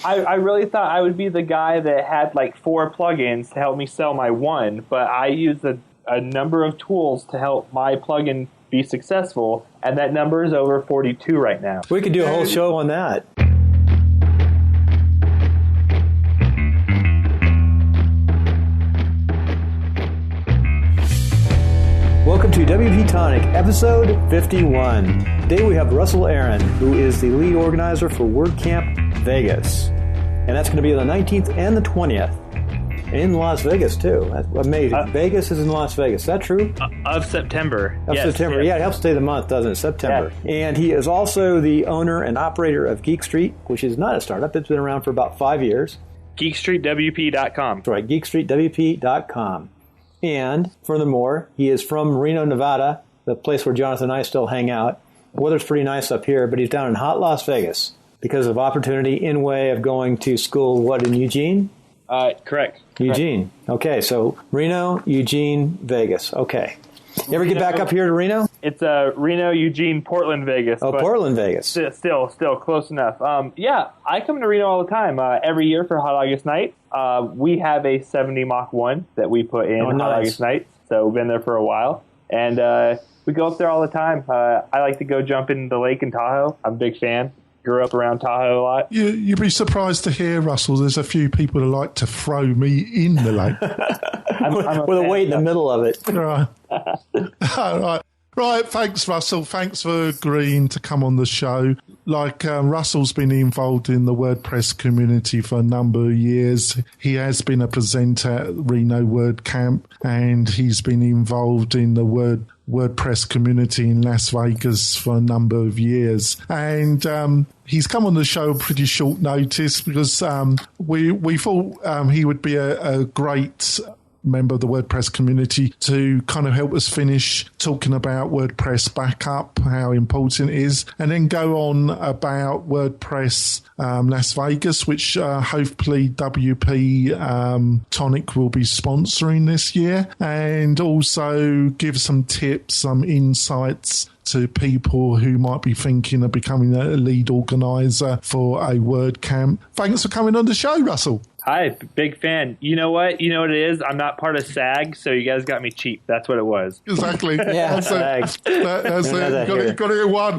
I really thought I would be the guy that had like 4 plugins to help me sell my one, but I use a number of tools to help my plugin be successful, and that number is over 42 right now. We could do a whole show on that. Welcome to WP-Tonic, episode 51. Today we have Russell Aaron, who is the lead organizer for WordCamp Vegas. And that's going to be the 19th and the 20th. In Las Vegas, too. That's amazing. Vegas is in Las Vegas. Is that true? Of September. September. Yes. Yeah, it helps stay the month, doesn't it? September. Yeah. And he is also the owner and operator of Geek Street, which is not a startup. It's been around for about 5 years. GeekStreetWP.com. That's right, GeekStreetWP.com. And furthermore, he is from Reno, Nevada, the place where Jonathan and I still hang out. The weather's pretty nice up here, but he's down in hot Las Vegas because of opportunity in way of going to school, what, in Eugene? Correct. Eugene. Okay, so Reno, Eugene, Vegas. Okay. You ever get back up here to Reno? It's Reno, Eugene, Portland, Vegas. Oh, Portland, Vegas. Still close enough. Yeah, I come to Reno all the time. Every year for Hot August Night. We have a 70 Mach 1 that we put in Hot August Night. So we've been there for a while. And we go up there all the time. I like to go jump in the lake in Tahoe. I'm a big fan. Grew up around Tahoe a lot. You'd be surprised to hear, Russell, there's a few people who like to throw me in the lake. I'm with a weight in the middle of it. Right. Right, thanks, Russell. Thanks for agreeing to come on the show. Like, Russell's been involved in the WordPress community for a number of years. He has been a presenter at Reno WordCamp, and he's been involved in the WordPress community in Las Vegas for a number of years. And he's come on the show pretty short notice because we thought he would be a great member of the WordPress community to kind of help us finish talking about WordPress backup, how important it is, and then go on about WordPress Las Vegas, which hopefully WP-Tonic will be sponsoring this year, and also give some tips, some insights to people who might be thinking of becoming a lead organizer for a WordCamp. Thanks for coming on the show, Russell. Hi, big fan. You know what? You know what it is? I'm not part of SAG, so you guys got me cheap. That's what it was. Exactly. Yeah, that's it. Got it in one.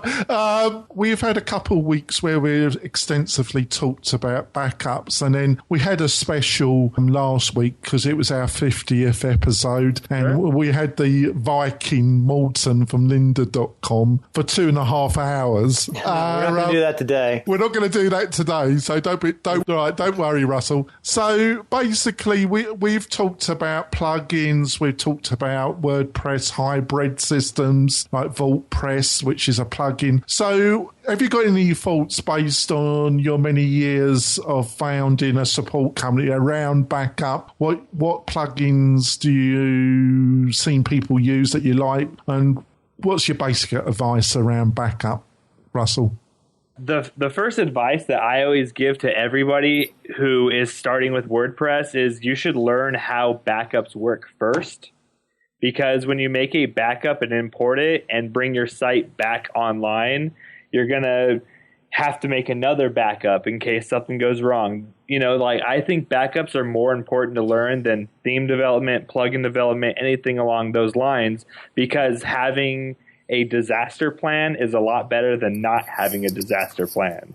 We've had a couple of weeks where we've extensively talked about backups, and then we had a special last week because it was our 50th episode, and we had the Viking Morton from lynda.com for 2.5 hours. We're not going to do that today. We're not going to do that today, so don't worry, Russell. So basically, we've talked about plugins, we've talked about WordPress hybrid systems like VaultPress, which is a plugin. So have you got any thoughts based on your many years of founding a support company around backup? What plugins do you seen people use that you like, and what's your basic advice around backup, Russell? The first advice that I always give to everybody who is starting with WordPress is you should learn how backups work first. Because when you make a backup and import it and bring your site back online, you're going to have to make another backup in case something goes wrong. You know, like, I think backups are more important to learn than theme development, plugin development, anything along those lines, because having a disaster plan is a lot better than not having a disaster plan.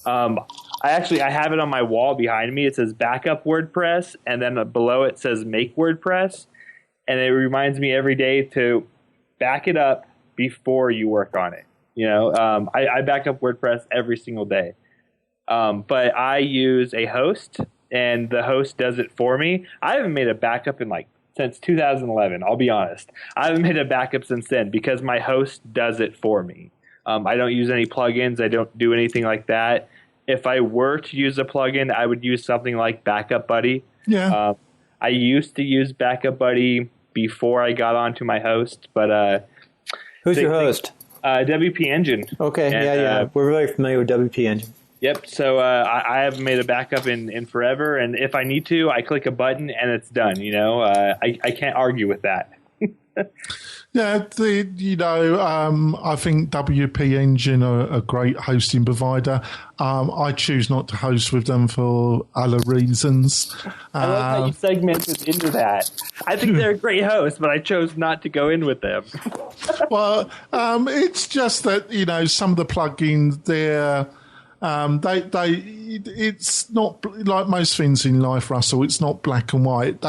I have it on my wall behind me. It says backup WordPress, and then below it says make WordPress. And it reminds me every day to back it up before you work on it. You know, I back up WordPress every single day. But I use a host, and the host does it for me. I haven't made a backup since 2011, I'll be honest. I haven't made a backup since then because my host does it for me. I don't use any plugins. I don't do anything like that. If I were to use a plugin, I would use something like Backup Buddy. Yeah. I used to use Backup Buddy before I got onto my host, but who's your host? WP Engine. Okay, yeah. We're very familiar with WP Engine. Yep. So I haven't made a backup in forever, and if I need to, I click a button and it's done. You know, I can't argue with that. Yeah, I think WP Engine are a great hosting provider. I choose not to host with them for other reasons. I love how you segmented into that. I think they're a great host, but I chose not to go in with them. Well, it's just that, some of the plugins, it's not like most things in life, Russell. It's not black and white.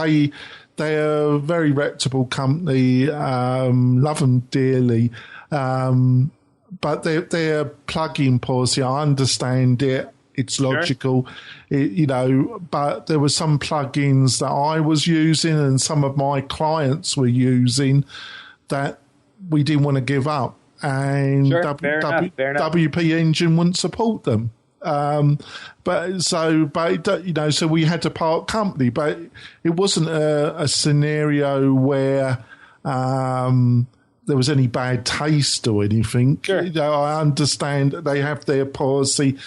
They're a very reputable company, love them dearly, but their plug-in policy, I understand it, it's logical, but there were some plugins that I was using and some of my clients were using that we didn't want to give up, and WP Engine wouldn't support them. So we had to part company, but it wasn't a scenario where there was any bad taste or anything. Sure. I understand they have their policy.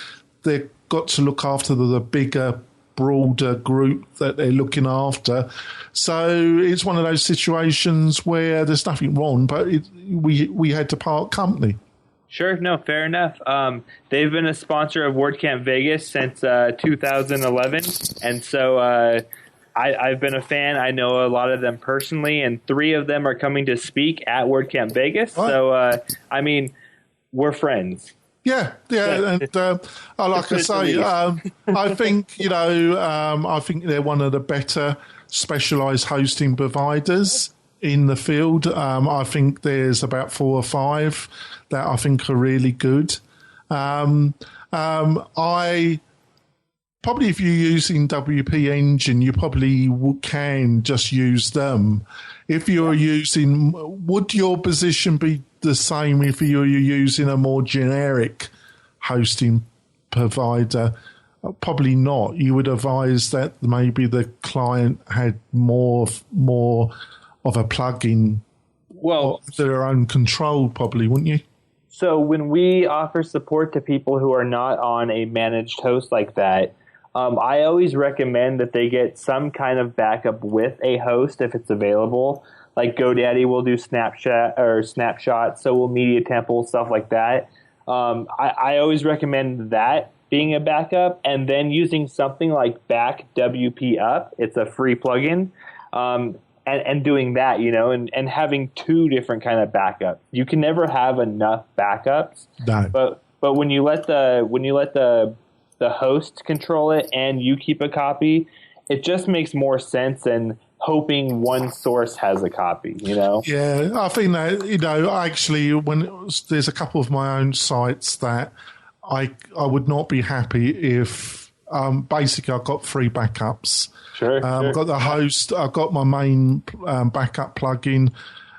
They've got to look after the bigger, broader group that they're looking after. So it's one of those situations where there's nothing wrong, but we had to part company. Sure, no, fair enough. They've been a sponsor of WordCamp Vegas since 2011, and so I've been a fan. I know a lot of them personally, and 3 of them are coming to speak at WordCamp Vegas. What? So, we're friends. Yeah, and like I say, I think I think they're one of the better specialised hosting providers in the field. I think there's about 4 or 5 that I think are really good. I probably, if you're using WP Engine, you probably can just use them. If you're using, would your position be the same if you're using a more generic hosting provider? Probably not. You would advise that maybe the client had more of a plugin, their own control, probably, wouldn't you? So when we offer support to people who are not on a managed host like that, I always recommend that they get some kind of backup with a host if it's available. Like GoDaddy will do snapshots, so will Media Temple, stuff like that. I always recommend that being a backup, and then using something like Back WP Up. It's a free plugin. And doing that, and having 2 different kind of backups. You can never have enough backups. No. But when you let the host control it and you keep a copy, it just makes more sense than hoping one source has a copy. Yeah, I think that actually, when there's a couple of my own sites that I would not be happy if basically I've got 3 backups. Sure. I've got the host, I've got my main backup plugin,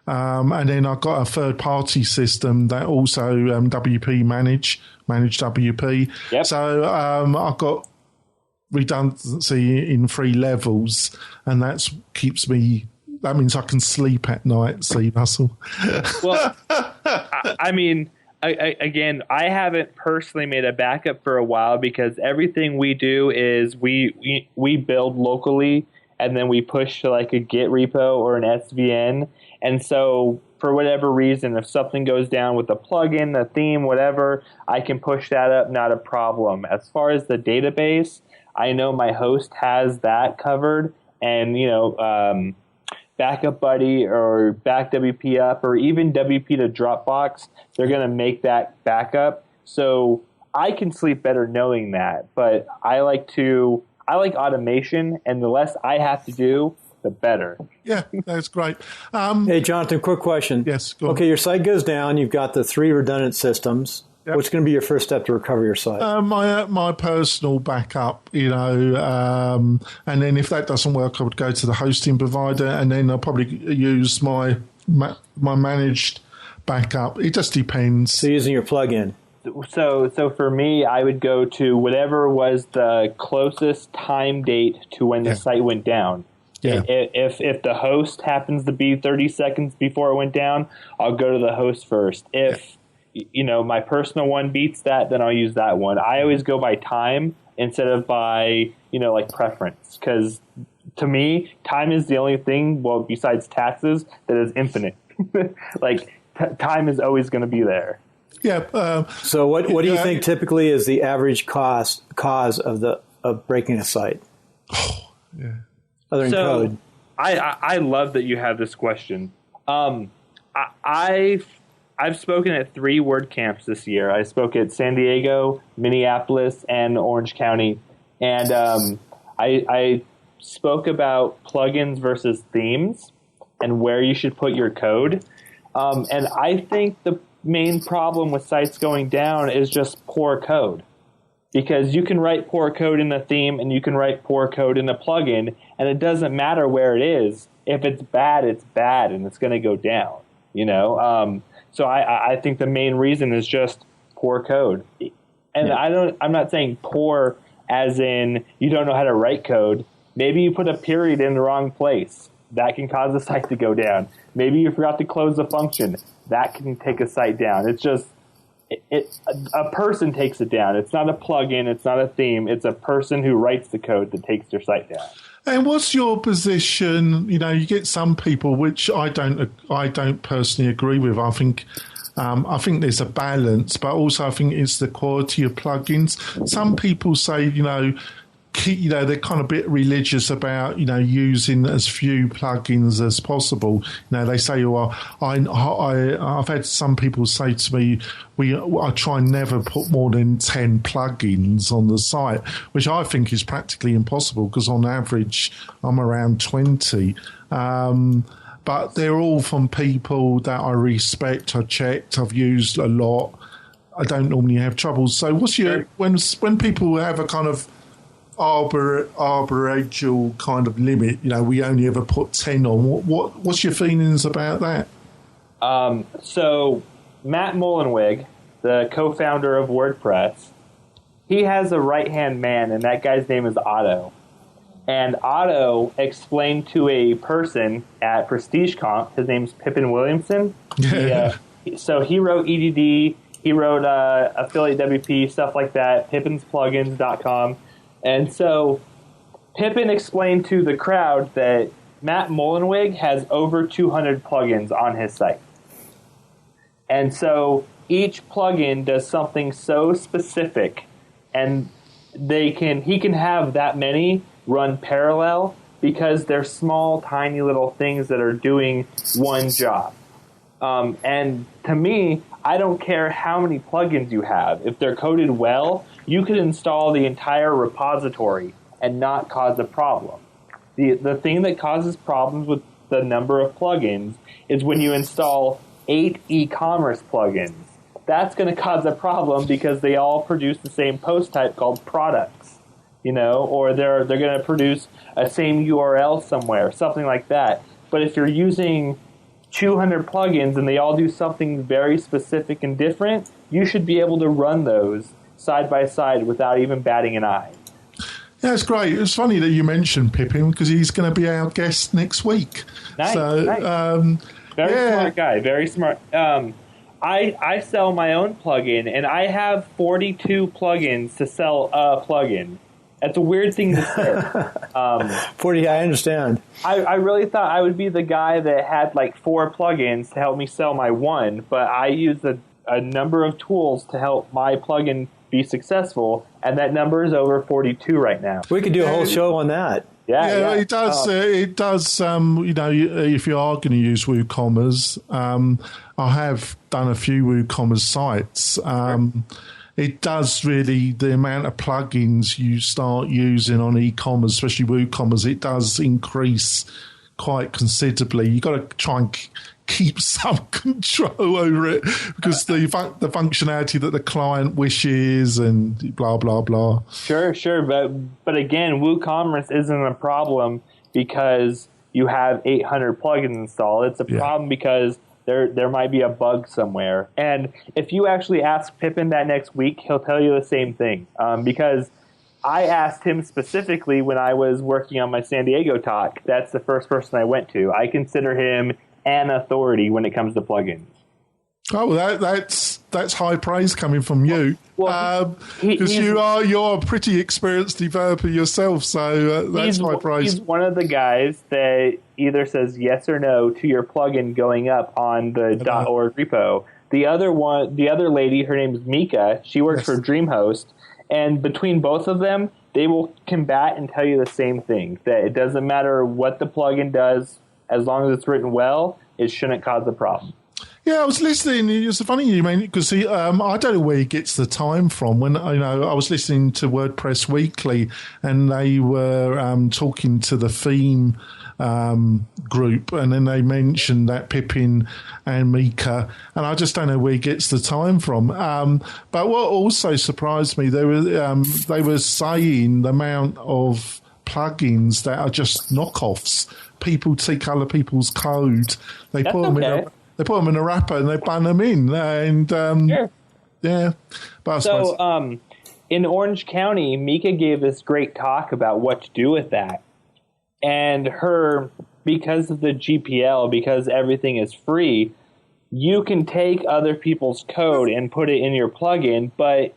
and then I've got a third-party system that also WP manage WP. Yep. So I've got redundancy in 3 levels, and that means I can sleep at night, see, Russell. Well, I mean, again, I haven't personally made a backup for a while because everything we do is we build locally and then we push to like a Git repo or an SVN. And so for whatever reason, if something goes down with a plugin, a theme, whatever, I can push that up, not a problem. As far as the database, I know my host has that covered, and Backup Buddy or Back WP Up or even WP to Dropbox, they're going to make that backup. So I can sleep better knowing that. But I like automation, and the less I have to do, the better. Yeah, that's great. Hey, Jonathan, quick question. Yes, go on. Okay, your site goes down. You've got the 3 redundant systems. Yep. What's going to be your first step to recover your site? My personal backup, and then if that doesn't work, I would go to the hosting provider, and then I'll probably use my managed backup. It just depends. So using your plugin. So for me, I would go to whatever was the closest time date to when the site went down. Yeah. If the host happens to be 30 seconds before it went down, I'll go to the host first. If my personal one beats that, then I'll use that one. I always go by time instead of by, like preference. Because to me, time is the only thing, well, besides taxes, that is infinite. Like time is always going to be there. Yeah. So what do you think typically is the average cause of breaking a site? Oh, yeah. Other than code. I love that you have this question. I've spoken at 3 WordCamps this year. I spoke at San Diego, Minneapolis, and Orange County, and I spoke about plugins versus themes and where you should put your code. And I think the main problem with sites going down is just poor code. Because you can write poor code in the theme and you can write poor code in the plugin, and it doesn't matter where it is. If it's bad and it's going to go down, you know? So I think the main reason is just poor code. And I'm not saying poor as in you don't know how to write code. Maybe you put a period in the wrong place. That can cause the site to go down. Maybe you forgot to close a function. That can take a site down. It's just a person takes it down. It's not a plugin. It's not a theme. It's a person who writes the code that takes their site down. And what's your position? You know, you get some people, which I don't personally agree with. I think there's a balance, but also I think it's the quality of plugins. Some people say, they're kind of a bit religious about, using as few plugins as possible. They say, well, I've had some people say to me, I try and never put more than 10 plugins on the site, which I think is practically impossible because on average I'm around 20. But they're all from people that I respect, I checked, I've used a lot. I don't normally have trouble. So what's your, when people have a kind of arboreal kind of limit, we only ever put 10 on. What's your feelings about that? So Matt Mullenweg, the co-founder of WordPress, he has a right-hand man, and that guy's name is Otto. And Otto explained to a person at PrestigeConf, his name's Pippin Williamson. So he wrote EDD, he wrote Affiliate WP, stuff like that, pippin'splugins.com. And so Pippin explained to the crowd that Matt Mullenweg has over 200 plugins on his site. And so each plugin does something so specific, and he can have that many run parallel because they're small, tiny little things that are doing one job. And to me, I don't care how many plugins you have. If they're coded well, you could install the entire repository and not cause a problem. The thing that causes problems with the number of plugins is when you install 8 e-commerce plugins. That's going to cause a problem because they all produce the same post type called products, or they're going to produce a same URL somewhere, something like that. But if you're using 200 plugins and they all do something very specific and different, you should be able to run those side by side without even batting an eye. Yeah, it's great. It's funny that you mentioned Pippin because he's going to be our guest next week. Nice. Very smart guy. Very smart. I sell my own plugin, and I have 42 plugins to sell a plugin. That's a weird thing to say. 40, I understand. I really thought I would be the guy that had like 4 plugins to help me sell my one, but I use a number of tools to help my plugin be successful, and that number is over 42 right now. We could do a whole show on that. Yeah. It does. It does. If you are going to use WooCommerce, I have done a few WooCommerce sites. It does really, the amount of plugins you start using on e-commerce, especially WooCommerce, it does increase quite considerably. You've got to try and keep some control over it because the functionality that the client wishes and blah, blah, blah. Sure. But again, WooCommerce isn't a problem because you have 800 plugins installed. It's a problem because there might be a bug somewhere. And if you actually ask Pippin that next week, he'll tell you the same thing. Because I asked him specifically when I was working on my San Diego talk. That's the first person I went to. I consider him an authority when it comes to plugins. Oh, well, that's high praise coming from you, because you're a pretty experienced developer yourself. So that's high praise. He's one of the guys that either says yes or no to your plugin going up on the .org repo. The other lady, her name is Mika. She works for DreamHost, and between both of them, they will combat and tell you the same thing: that it doesn't matter what the plugin does, as long as it's written well, it shouldn't cause a problem. Yeah, I was listening. It's funny you mean, because I don't know where he gets the time from. When I was listening to WordPress Weekly, and they were talking to the theme group, and then they mentioned that Pippin and Mika, and I just don't know where he gets the time from. But what also surprised me, they were saying the amount of plugins that are just knockoffs. People take other people's code, they put them in a wrapper and they bun them in, and sure. Yeah. But in Orange County, Mika gave this great talk about what to do with that. And because of the GPL, because everything is free, you can take other people's code and put it in your plugin, but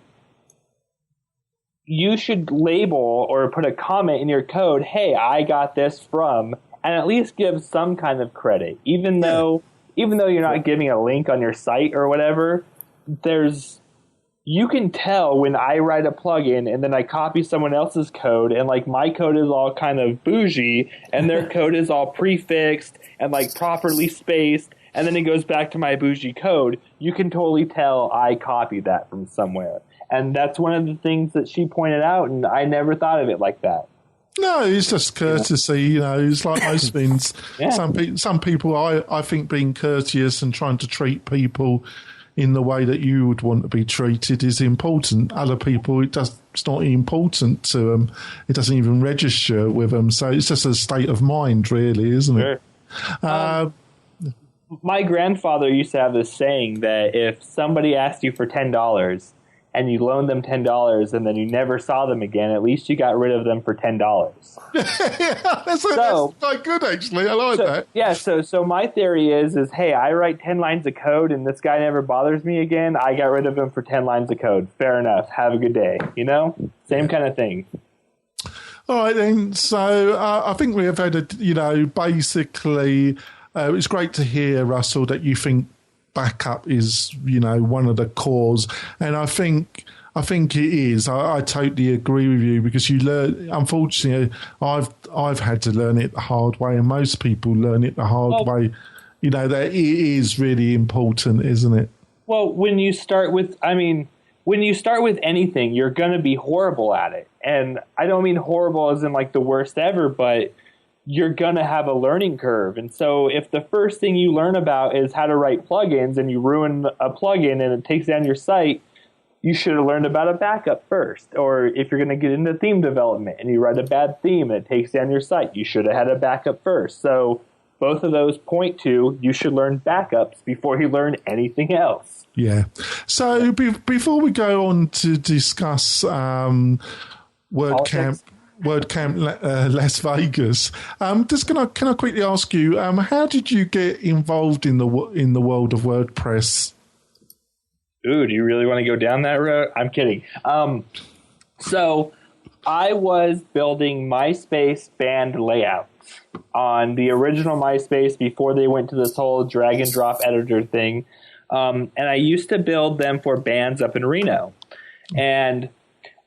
you should label or put a comment in your code, hey, I got this from, and at least give some kind of credit. Even though you're not giving a link on your site or whatever, you can tell when I write a plugin and then I copy someone else's code, and like my code is all kind of bougie and their code is all prefixed and like properly spaced, and then it goes back to my bougie code. You can totally tell I copied that from somewhere. And that's one of the things that she pointed out, and I never thought of it like that. No, it's just courtesy. It's like most things. Yeah. Some people, I think, being courteous and trying to treat people in the way that you would want to be treated is important. Other people, it's not important to them. It doesn't even register with them. So it's just a state of mind, really, isn't it? Sure. My grandfather used to have this saying that if somebody asked you for $10 and you loaned them $10 and then you never saw them again, at least you got rid of them for $10. That's quite good, actually. I like that. Yeah, so my theory is, hey, I write 10 lines of code and this guy never bothers me again. I got rid of him for 10 lines of code. Fair enough. Have a good day. Same kind of thing. All right, then. So I think we have had basically, it's great to hear, Russell, that you think backup is, one of the cores, and I think it is. I totally agree with you, because you learn. Unfortunately, I've had to learn it the hard way, and most people learn it the hard way. That it is really important, isn't it? Well, when you start with anything, you're going to be horrible at it, and I don't mean horrible as in like the worst ever, but you're going to have a learning curve. And so if the first thing you learn about is how to write plugins and you ruin a plugin and it takes down your site, you should have learned about a backup first. Or if you're going to get into theme development and you write a bad theme and it takes down your site, you should have had a backup first. So both of those point to you should learn backups before you learn anything else. Yeah. So before we go on to discuss WordCamp Las Vegas. Can I quickly ask you, how did you get involved in the world of WordPress? Ooh, do you really want to go down that road? I'm kidding. So I was building MySpace band layouts on the original MySpace before they went to this whole drag and drop editor thing, and I used to build them for bands up in Reno, and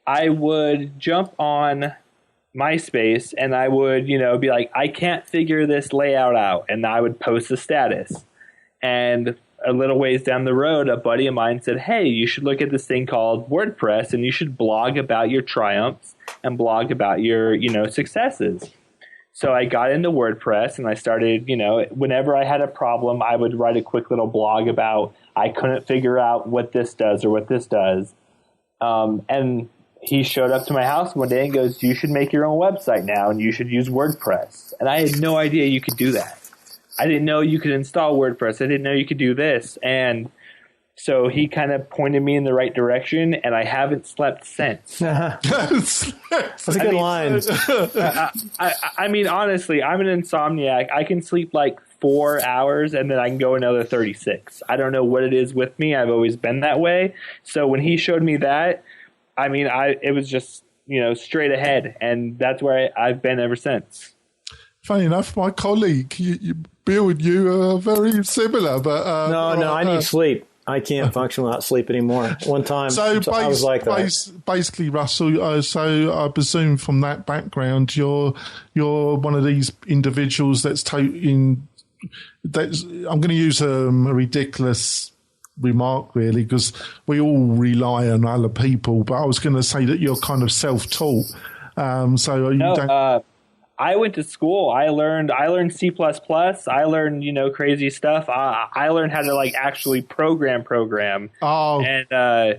I would jump on MySpace and I would, be like, I can't figure this layout out. And I would post a status. And a little ways down the road, a buddy of mine said, hey, you should look at this thing called WordPress and you should blog about your triumphs and blog about your, successes. So I got into WordPress and I started, whenever I had a problem, I would write a quick little blog about I couldn't figure out what this does or what this does. And he showed up to my house one day and goes, you should make your own website now and you should use WordPress. And I had no idea you could do that. I didn't know you could install WordPress. I didn't know you could do this. And so he kind of pointed me in the right direction, and I haven't slept since. That's a good line. I mean, honestly, I'm an insomniac. I can sleep like 4 hours and then I can go another 36. I don't know what it is with me. I've always been that way. So when he showed me that, I mean, it was just, straight ahead. And that's where I've been ever since. Funny enough, my colleague, Bill and you are very similar. But No, I need sleep. I can't function without sleep anymore. One time, I was like that. Basically, Russell, so I presume from that background, you're one of these individuals that's taking. I'm going to use a ridiculous remark, really, because we all rely on other people. But I was going to say that you're kind of self-taught. I went to school. I learned C++. I learned, crazy stuff. I learned how to actually program. Oh. And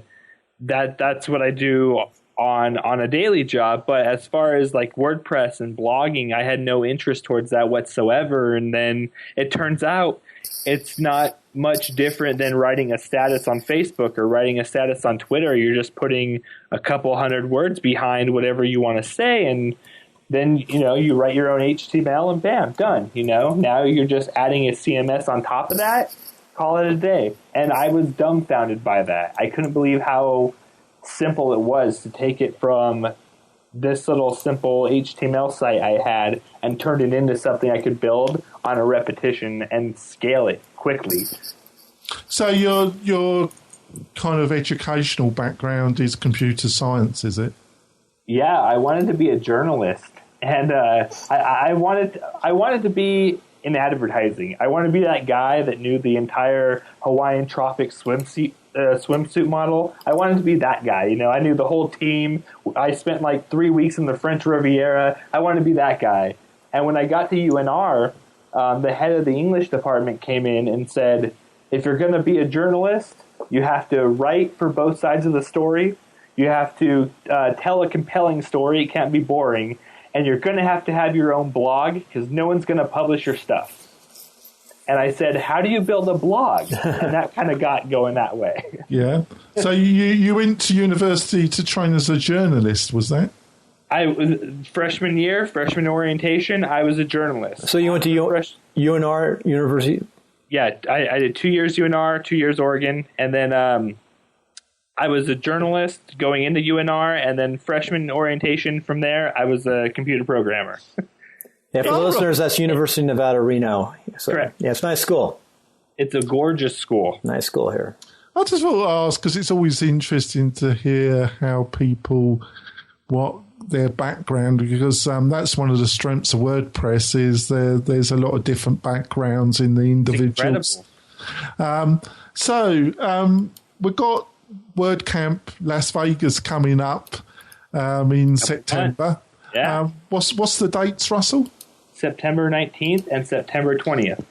that's what I do on a daily job. But as far as WordPress and blogging, I had no interest towards that whatsoever. And then it turns out it's not much different than writing a status on Facebook or writing a status on Twitter. You're just putting a couple hundred words behind whatever you want to say, and then, you write your own HTML and bam, done. Now you're just adding a CMS on top of that, call it a day. And I was dumbfounded by that. I couldn't believe how simple it was to take it from this little simple HTML site I had and turn it into something I could build on a repetition and scale it quickly. So your kind of educational background is computer science, is it? Yeah, I wanted to be a journalist, and I wanted to be in advertising. I wanted to be that guy that knew the entire Hawaiian Tropic swimsuit model. I wanted to be that guy. I knew the whole team. I spent 3 weeks in the French Riviera. I wanted to be that guy. And when I got to UNR, the head of the English department came in and said, if you're going to be a journalist, you have to write for both sides of the story. You have to tell a compelling story. It can't be boring. And you're going to have your own blog because no one's going to publish your stuff. And I said, how do you build a blog? And that kind of got going that way. Yeah. So you went to university to train as a journalist, was that? I was freshman orientation, I was a journalist. So you went to UNR University? Yeah, I did 2 years UNR, 2 years Oregon, and then I was a journalist going into UNR, and then freshman orientation from there, I was a computer programmer. Yeah, for the listeners, that's University of Nevada, Reno. So, correct. Yeah, it's a nice school. It's a gorgeous school. Nice school here. I just want to ask, because it's always interesting to hear how people, what their background, because that's one of the strengths of WordPress is there's a lot of different backgrounds in the individuals. We've got WordCamp Las Vegas coming up in September. Yeah. What's the dates, Russell? September 19th and September 20th.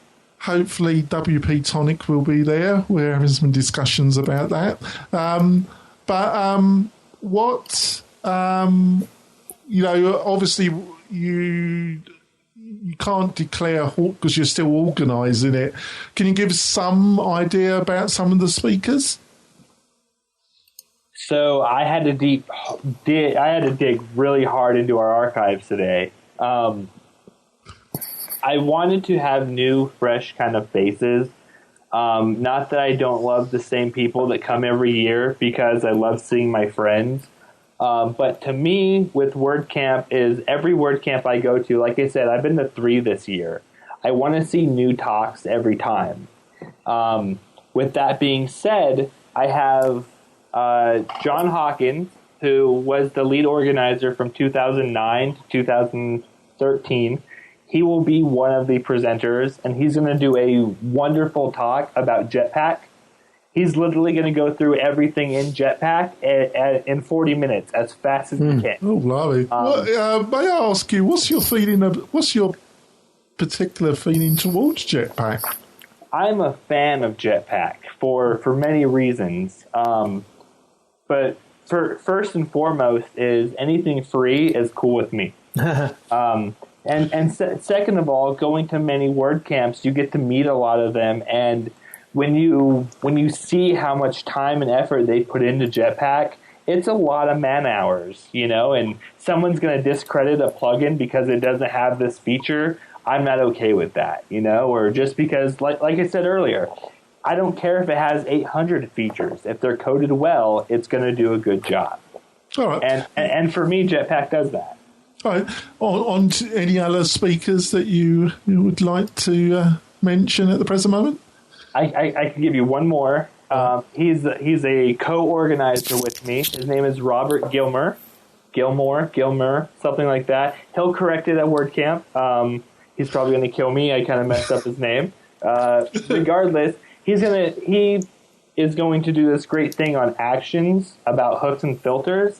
Hopefully WP-Tonic will be there. We're having some discussions about that. Obviously you can't declare because you're still organising it. Can you give some idea about some of the speakers? So I had to dig really hard into our archives today. I wanted to have new, fresh kind of faces. Not that I don't love the same people that come every year because I love seeing my friends. But to me, with WordCamp is every WordCamp I go to, like I said, I've been to 3 this year. I want to see new talks every time. With that being said, I have John Hawkins, who was the lead organizer from 2009 to 2013. He will be one of the presenters, and he's going to do a wonderful talk about Jetpack. He's literally going to go through everything in Jetpack in 40 minutes, as fast as he can. Oh, lovely. May I ask you, what's your particular feeling towards Jetpack? I'm a fan of Jetpack for many reasons. But first and foremost is anything free is cool with me. Second of all, going to many WordCamps, you get to meet a lot of them, and when you see how much time and effort they put into Jetpack, it's a lot of man hours, and someone's going to discredit a plugin because it doesn't have this feature. I'm not okay with that, or just because, like I said earlier, I don't care if it has 800 features. If they're coded well, it's going to do a good job. All right. And for me, Jetpack does that. All right. On to any other speakers that you would like to mention at the present moment? I can give you one more. He's a co-organizer with me. His name is Robert Gilmer, something like that. He'll correct it at WordCamp. He's probably going to kill me. I kind of messed up his name. Regardless, he is going to do this great thing on actions about hooks and filters.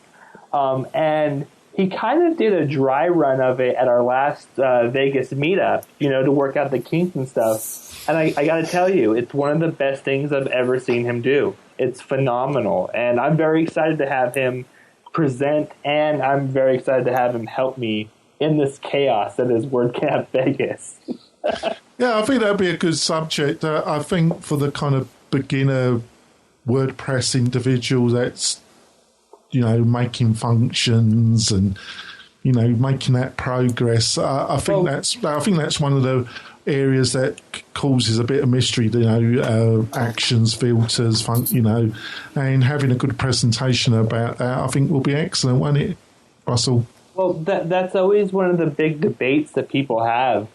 And he kind of did a dry run of it at our last Vegas meetup, to work out the kinks and stuff. And I got to tell you, it's one of the best things I've ever seen him do. It's phenomenal. And I'm very excited to have him present, and I'm very excited to have him help me in this chaos that is WordCamp Vegas. Yeah, I think that'd be a good subject. I think for the kind of beginner WordPress individual that's, making functions and, making that progress. I think that's one of the areas that causes a bit of mystery, actions, filters, and having a good presentation about that, I think will be excellent, won't it, Russell? Well, that's always one of the big debates that people have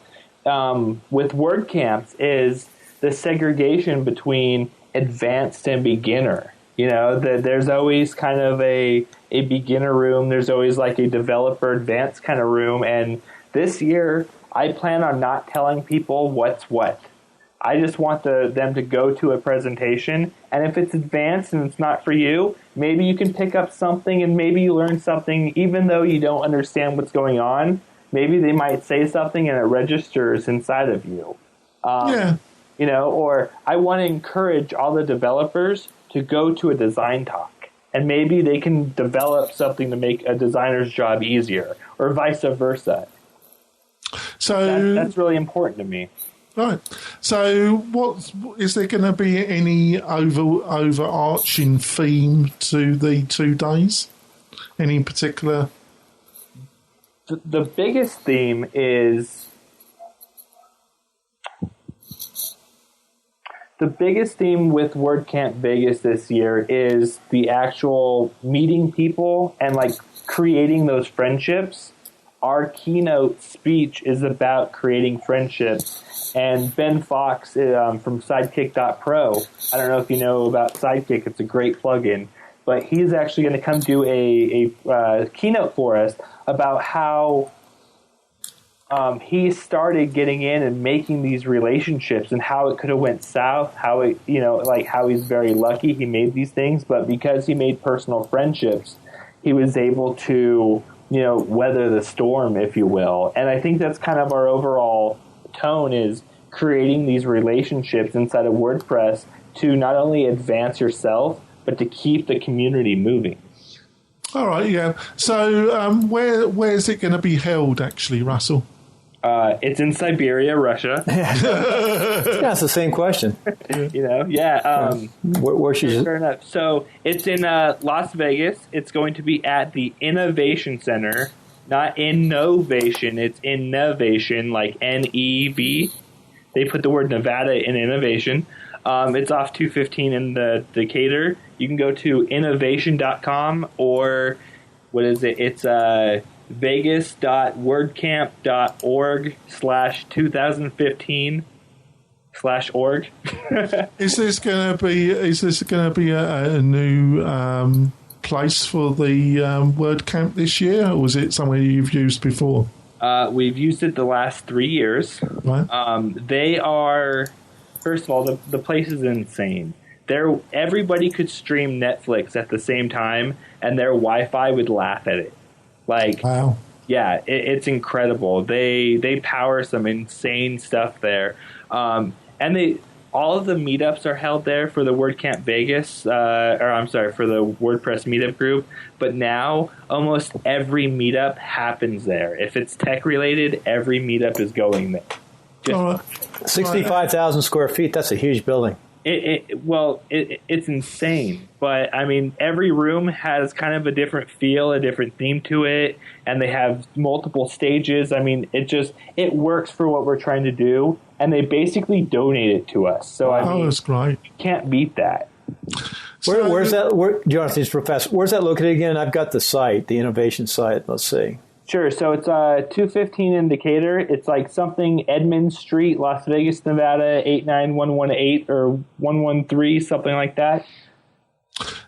with WordCamps is the segregation between advanced and beginner. There's always kind of a beginner room. There's always like a developer advanced kind of room. And this year, I plan on not telling people what's what. I just want them to go to a presentation. And if it's advanced and it's not for you, maybe you can pick up something and maybe you learn something even though you don't understand what's going on. Maybe they might say something and it registers inside of you. Or I want to encourage all the developers to go to a design talk. And maybe they can develop something to make a designer's job easier, or vice versa. So that's really important to me. Right. So, what is there going to be any overarching theme to the 2 days? Any particular? The biggest theme is with WordCamp Vegas this year is the actual meeting people and like creating those friendships. Our keynote speech is about creating friendships, and Ben Fox from Sidekick.pro, I don't know if you know about Sidekick, it's a great plugin, but he's actually going to come do a keynote for us about how he started getting in and making these relationships and how it could have went south, how he's very lucky he made these things, but because he made personal friendships, he was able to weather the storm, if you will. And I think that's kind of our overall tone is creating these relationships inside of WordPress to not only advance yourself, but to keep the community moving. All right, yeah. So where is it going to be held, actually, Russell? It's in Siberia, Russia. That's the same question. Where she's fair enough. So it's in Las Vegas. It's going to be at the Innovation Center, not Innovation. It's Innovation, like N-E-V. They put the word Nevada in Innovation. It's off 215 in the Decatur. You can go to innovation.com or what is it? It's vegas.wordcamp.org/2015/org. Is this going to be a new place for the WordCamp this year, or was it somewhere you've used before? We've used it the last 3 years. Right. They are, first of all, the place is insane. Everybody could stream Netflix at the same time, and their Wi-Fi would laugh at it. Wow. Yeah, it's incredible. They power some insane stuff there. And all of the meetups are held there for the WordCamp Vegas, for the WordPress meetup group. But now almost every meetup happens there. If it's tech related, every meetup is going there. 65,000 square feet. That's a huge building. It's insane. But I mean, every room has kind of a different feel, a different theme to it, and they have multiple stages. I mean, it works for what we're trying to do, and they basically donate it to us. So I mean, that's great. You can't beat that. Where's that? Jonathan's professor. Where's that located again? I've got the site, the innovation site. Let's see. Sure. So it's 215 in Decatur. It's like something Edmond Street, Las Vegas, Nevada, 89118 or 113, something like that.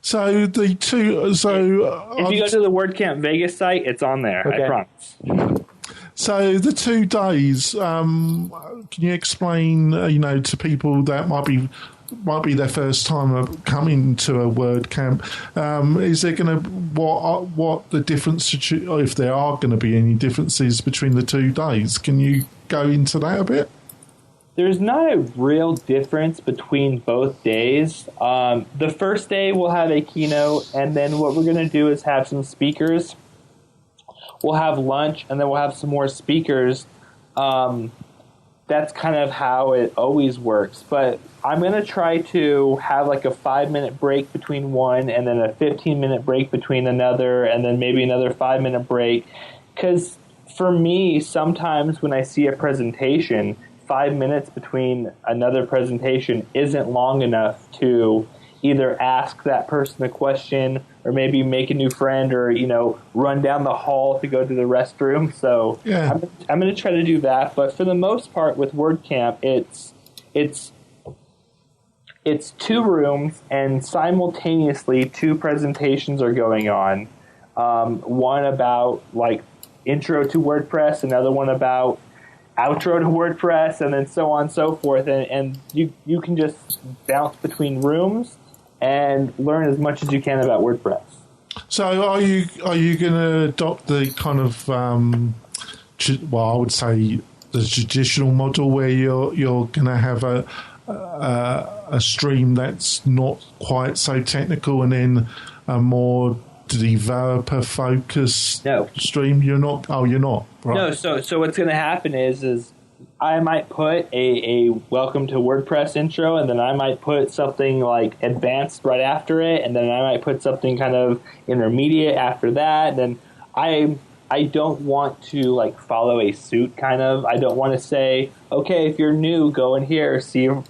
So the two. So if you go to the WordCamp Vegas site, it's on there. Okay. I promise. So the 2 days. Can you explain, to people that might be their first time of coming to a WordCamp? Is there going to what the difference, if there are going to be any differences between the 2 days? Can you go into that a bit? There's not a real difference between both days. The first day we'll have a keynote, and then what we're going to do is have some speakers. We'll have lunch, and then we'll have some more speakers. That's kind of how it always works. But I'm going to try to have like a 5-minute break between one, and then a 15-minute break between another, and then maybe another 5-minute break. Because for me, sometimes when I see a presentation, 5 minutes between another presentation isn't long enough to either ask that person a question or maybe make a new friend or, run down the hall to go to the restroom. So yeah. I'm going to try to do that. But for the most part with WordCamp, it's 2 rooms and simultaneously 2 presentations are going on. One about like intro to WordPress, another one about outro to WordPress, and then so on and so forth. And you can just bounce between rooms and learn as much as you can about WordPress. So are you going to adopt the kind of, I would say the traditional model where you're going to have a stream that's not quite so technical and then a more developer focused stream? You're not. Oh, you're not. Right. No. So what's going to happen is I might put a welcome to WordPress intro, and then I might put something like advanced right after it, and then I might put something kind of intermediate after that. And I don't want to like follow a suit kind of. I don't want to say, okay, if you're new, go in here, see you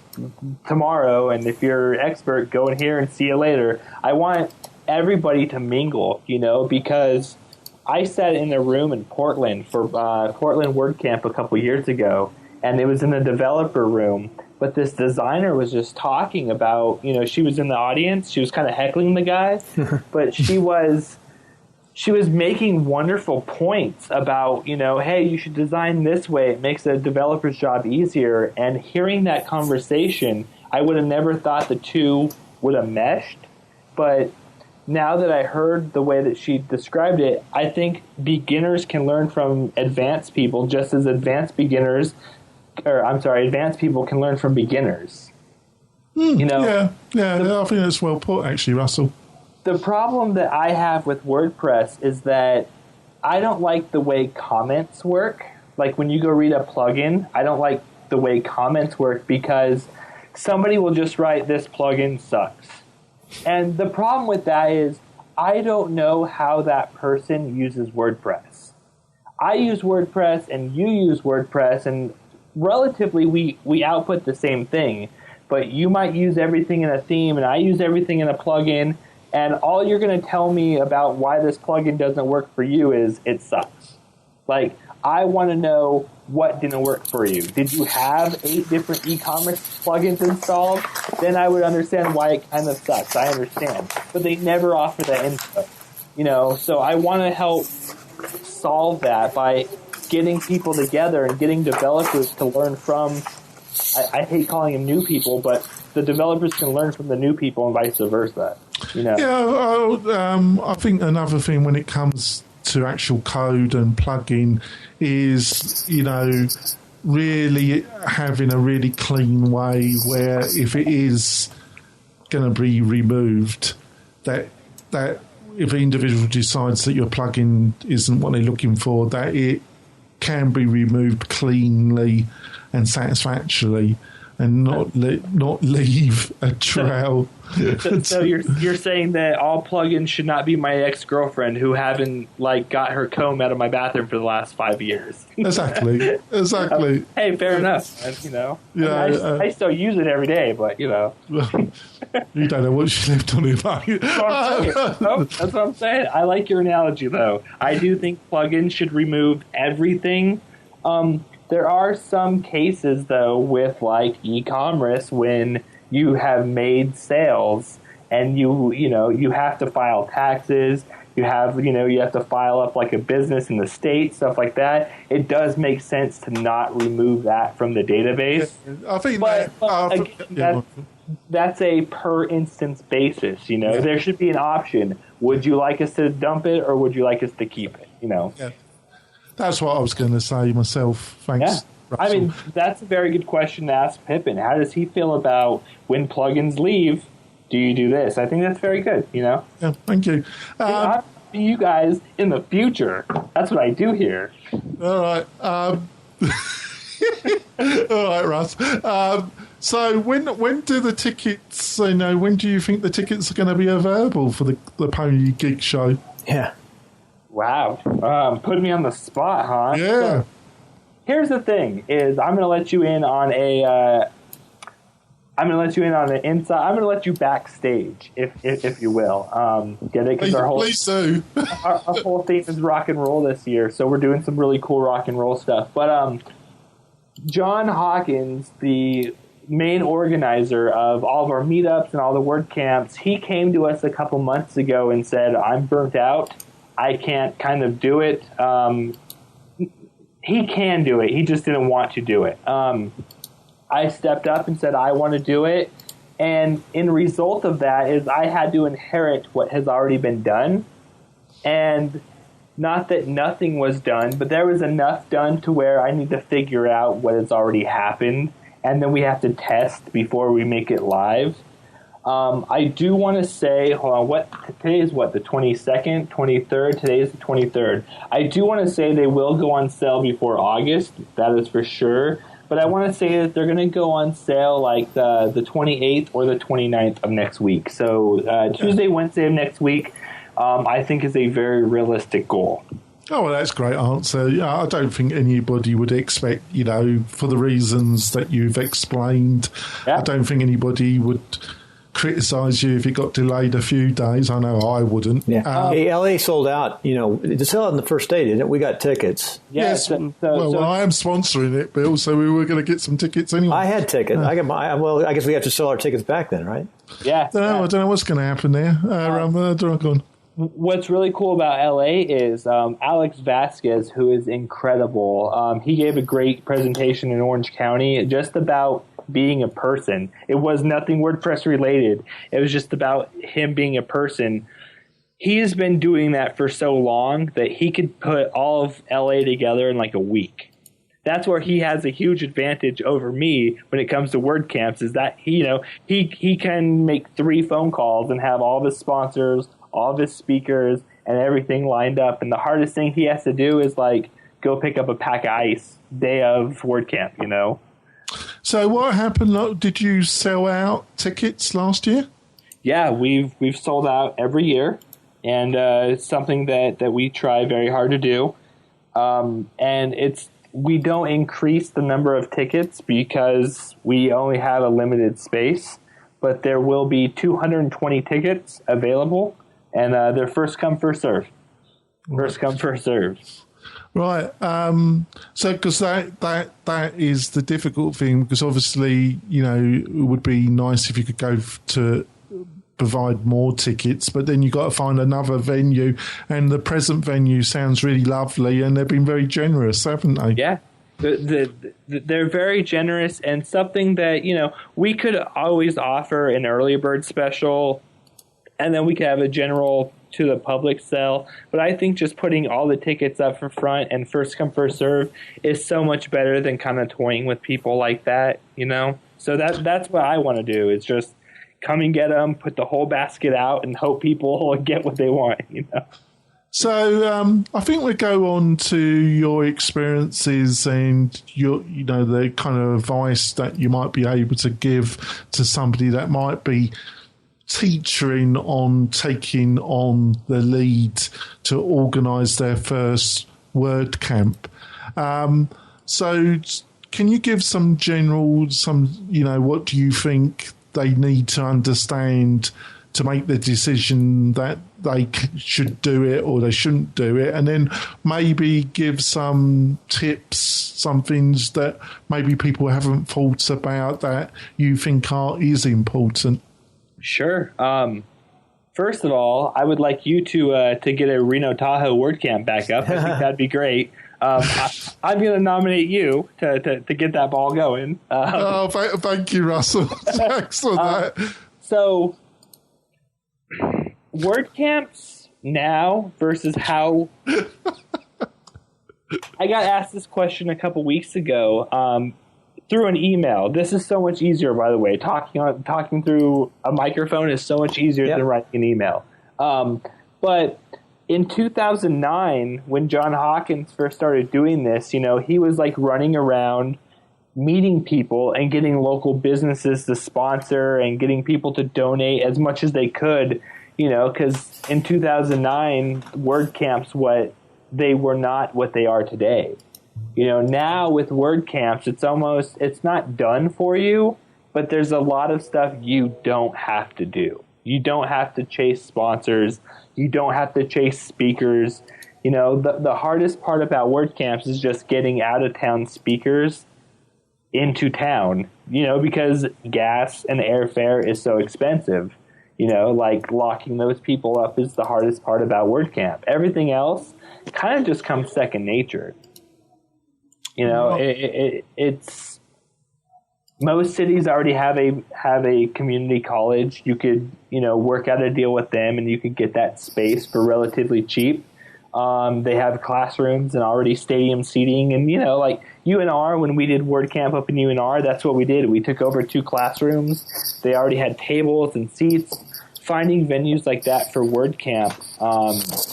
tomorrow, and if you're expert, go in here and see you later. I want everybody to mingle, because I sat in a room in Portland for Portland WordCamp a couple years ago, and it was in the developer room, but this designer was just talking about, she was in the audience, she was kind of heckling the guy, but she was making wonderful points about, hey, you should design this way, it makes a developer's job easier, and hearing that conversation, I would have never thought the two would have meshed, but now that I heard the way that she described it, I think beginners can learn from advanced people just as advanced people can learn from beginners. Yeah, I think that's well put, actually, Russell. The problem that I have with WordPress is that I don't like the way comments work. Like when you go read a plugin, I don't like the way comments work because somebody will just write, this plugin sucks. And the problem with that is I don't know how that person uses WordPress. I use WordPress and you use WordPress, and relatively we output the same thing. But you might use everything in a theme and I use everything in a plugin, and all you're going to tell me about why this plugin doesn't work for you is it sucks. Like, I want to know what didn't work for you. Did you have 8 different e-commerce plugins installed? Then I would understand why it kind of sucks. I understand. But they never offer that info. So I want to help solve that by getting people together and getting developers to learn from, I hate calling them new people, but the developers can learn from the new people and vice versa. Yeah, I think another thing when it comes to actual code and plugin is, really having a really clean way where if it is going to be removed, that if the individual decides that your plugin isn't what they're looking for, that it can be removed cleanly and satisfactorily. and not leave a trail. So you're saying that all plugins should not be my ex-girlfriend who haven't got her comb out of my bathroom for the last 5 years. Exactly. Hey, fair enough. Yeah, I still use it every day, but you don't know what she left on it. That's what I'm saying. I like your analogy, though. I do think plugins should remove everything. There are some cases, though, with e-commerce when you have made sales and you have to file taxes. You have to file up a business in the state, stuff like that. It does make sense to not remove that from the database. I think that's a per instance basis. There should be an option. Would you like us to dump it or would you like us to keep it? Yeah. That's what I was going to say myself. Thanks. Yeah. Russell. I mean, that's a very good question to ask Pippin. How does he feel about when plugins leave? Do you do this? I think that's very good. Yeah, thank you. I'll see you guys in the future. That's what I do here. All right. All right, Russ. So when do the tickets? When do you think the tickets are going to be available for the Pony Gig Show? Yeah. Wow. Putting me on the spot, huh? Yeah. So, here's the thing: is I'm going to let you in on I'm going to let you in on an inside. I'm going to let you backstage, if you will. Get it? Because please do. our whole theme is rock and roll this year, so we're doing some really cool rock and roll stuff. But John Hawkins, the main organizer of all of our meetups and all the WordCamps, he came to us a couple months ago and said, "I'm burnt out. I can't kind of do it." He can do it. He just didn't want to do it. I stepped up and said, I want to do it. And in result of that is I had to inherit what has already been done. And not that nothing was done, but there was enough done to where I need to figure out what has already happened. And then we have to test before we make it live. I do want to say, hold on, today is the 22nd, 23rd? Today is the 23rd. I do want to say they will go on sale before August. That is for sure. But I want to say that they're going to go on sale the 28th or the 29th of next week. So Tuesday, Wednesday of next week, I think is a very realistic goal. Oh, well, that's a great answer. I don't think anybody would expect, for the reasons that you've explained, I don't think anybody would criticise you if it got delayed a few days. I know I wouldn't. Yeah. LA sold out. It sold out on the first day, didn't it? We got tickets. Yes. I am sponsoring it, Bill, so we were going to get some tickets anyway. I had tickets. I guess we have to sell our tickets back then, right? Yeah. I don't know what's going to happen there. What's really cool about LA is Alex Vasquez, who is incredible. He gave a great presentation in Orange County just about being a person. It was nothing WordPress related. It was just about him being a person. He's been doing that for so long that he could put all of LA together in a week. That's where he has a huge advantage over me when it comes to WordCamps, is that he can make 3 phone calls and have all of his sponsors, all of his speakers, and everything lined up. And the hardest thing he has to do is go pick up a pack of ice day of WordCamp, So what happened? Did you sell out tickets last year? Yeah, we've sold out every year, and it's something that we try very hard to do. And we don't increase the number of tickets because we only have a limited space, but there will be 220 tickets available, and they're first come, first serve. First come, first serve. Right. So, because that is the difficult thing, because obviously, it would be nice if you could go to provide more tickets, but then you've got to find another venue, and the present venue sounds really lovely, and they've been very generous, haven't they? Yeah. They're very generous, and something that, we could always offer an early bird special, and then we could have a general to the public sale. But I think just putting all the tickets up for front and first come, first serve is so much better than kind of toying with people like that, So that's what I want to do, is just come and get them, put the whole basket out, and hope people will get what they want, So I think we go on to your experiences and the kind of advice that you might be able to give to somebody that might be teetering on taking on the lead to organise their first WordCamp. So can you give some what do you think they need to understand to make the decision that they should do it or they shouldn't do it, and then maybe give some tips, some things that maybe people haven't thought about that you think is important? Sure. First of all, I would like you to get a Reno Tahoe WordCamp back up. I think that'd be great. I'm going to nominate you to get that ball going. Thank you, Russell. Thanks for that. So, WordCamps now versus how... I got asked this question a couple weeks ago through an email. This is so much easier, by the way. Talking through a microphone is so much easier than writing an email. But in 2009, when John Hawkins first started doing this, he was like running around meeting people and getting local businesses to sponsor and getting people to donate as much as they could, because in 2009, WordCamps, they were not what they are today. Now with WordCamps, it's not done for you, but there's a lot of stuff you don't have to do. You don't have to chase sponsors. You don't have to chase speakers. The hardest part about WordCamps is just getting out-of-town speakers into town, because gas and airfare is so expensive. Like locking those people up is the hardest part about WordCamp. Everything else kind of just comes second nature. It's most cities already have a community college. You could, work out a deal with them and you could get that space for relatively cheap. They have classrooms and already stadium seating. And, like UNR, when we did WordCamp up in UNR, that's what we did. We took over 2 classrooms. They already had tables and seats. Finding venues like that for WordCamp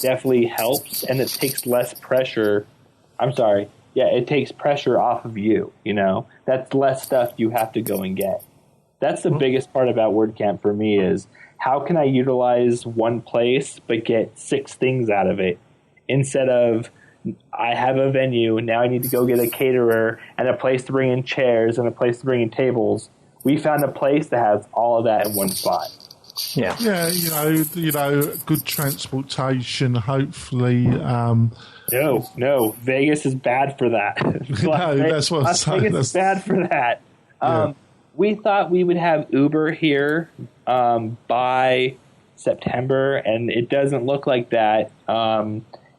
definitely helps, and it takes less pressure. It takes pressure off of you, That's less stuff you have to go and get. That's the biggest part about WordCamp for me is how can I utilize one place but get 6 things out of it instead of I have a venue, now I need to go get a caterer and a place to bring in chairs and a place to bring in tables. We found a place that has all of that in one spot. Yeah, good transportation, hopefully. No, Vegas is bad for that. That's what I'm saying. Vegas is bad for that. We thought we would have Uber here by September, and it doesn't look like that.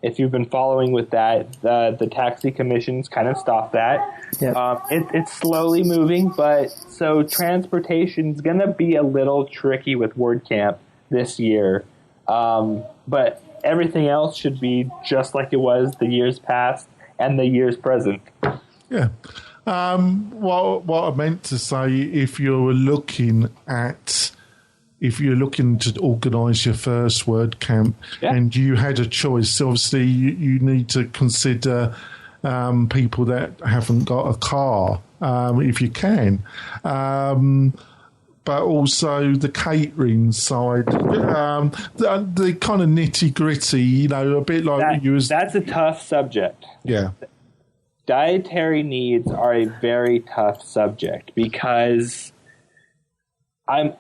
If you've been following with that, the taxi commissions kind of stopped that. Yep. It's slowly moving, but so transportation's going to be a little tricky with WordCamp this year. But everything else should be just like it was the years past and the years present. Yeah. What I meant to say, if you're looking to organise your first WordCamp and you had a choice, obviously you need to consider people that haven't got a car, if you can. But also the catering side, the kind of nitty-gritty, a bit like That's a tough subject. Yeah. Dietary needs are a very tough subject because I'm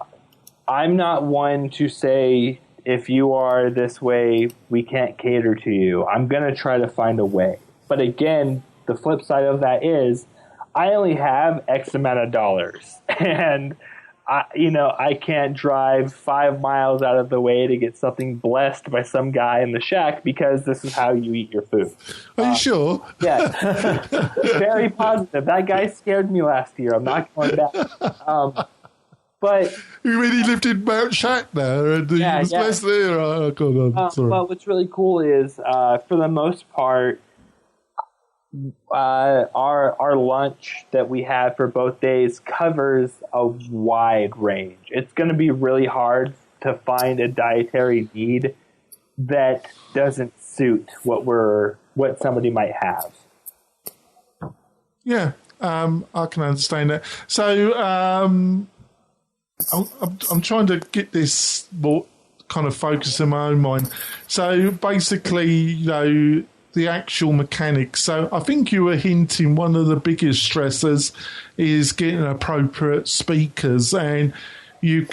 not one to say, if you are this way, we can't cater to you. I'm going to try to find a way. But again, the flip side of that is I only have X amount of dollars. And, I can't drive 5 miles out of the way to get something blessed by some guy in the shack because this is how you eat your food. Are you sure? Yeah. Very positive. That guy scared me last year. I'm not going back. But you mean he lived in Mount Shack there and he was blessed there? Oh, God, I'm sorry. Well, what's really cool is, for the most part, our lunch that we have for both days covers a wide range. It's going to be really hard to find a dietary need that doesn't suit what somebody might have. Yeah, I can understand that. So I'm trying to get this more kind of focus in my own mind. So basically, the actual mechanics. So I think you were hinting one of the biggest stressors is getting appropriate speakers, and we've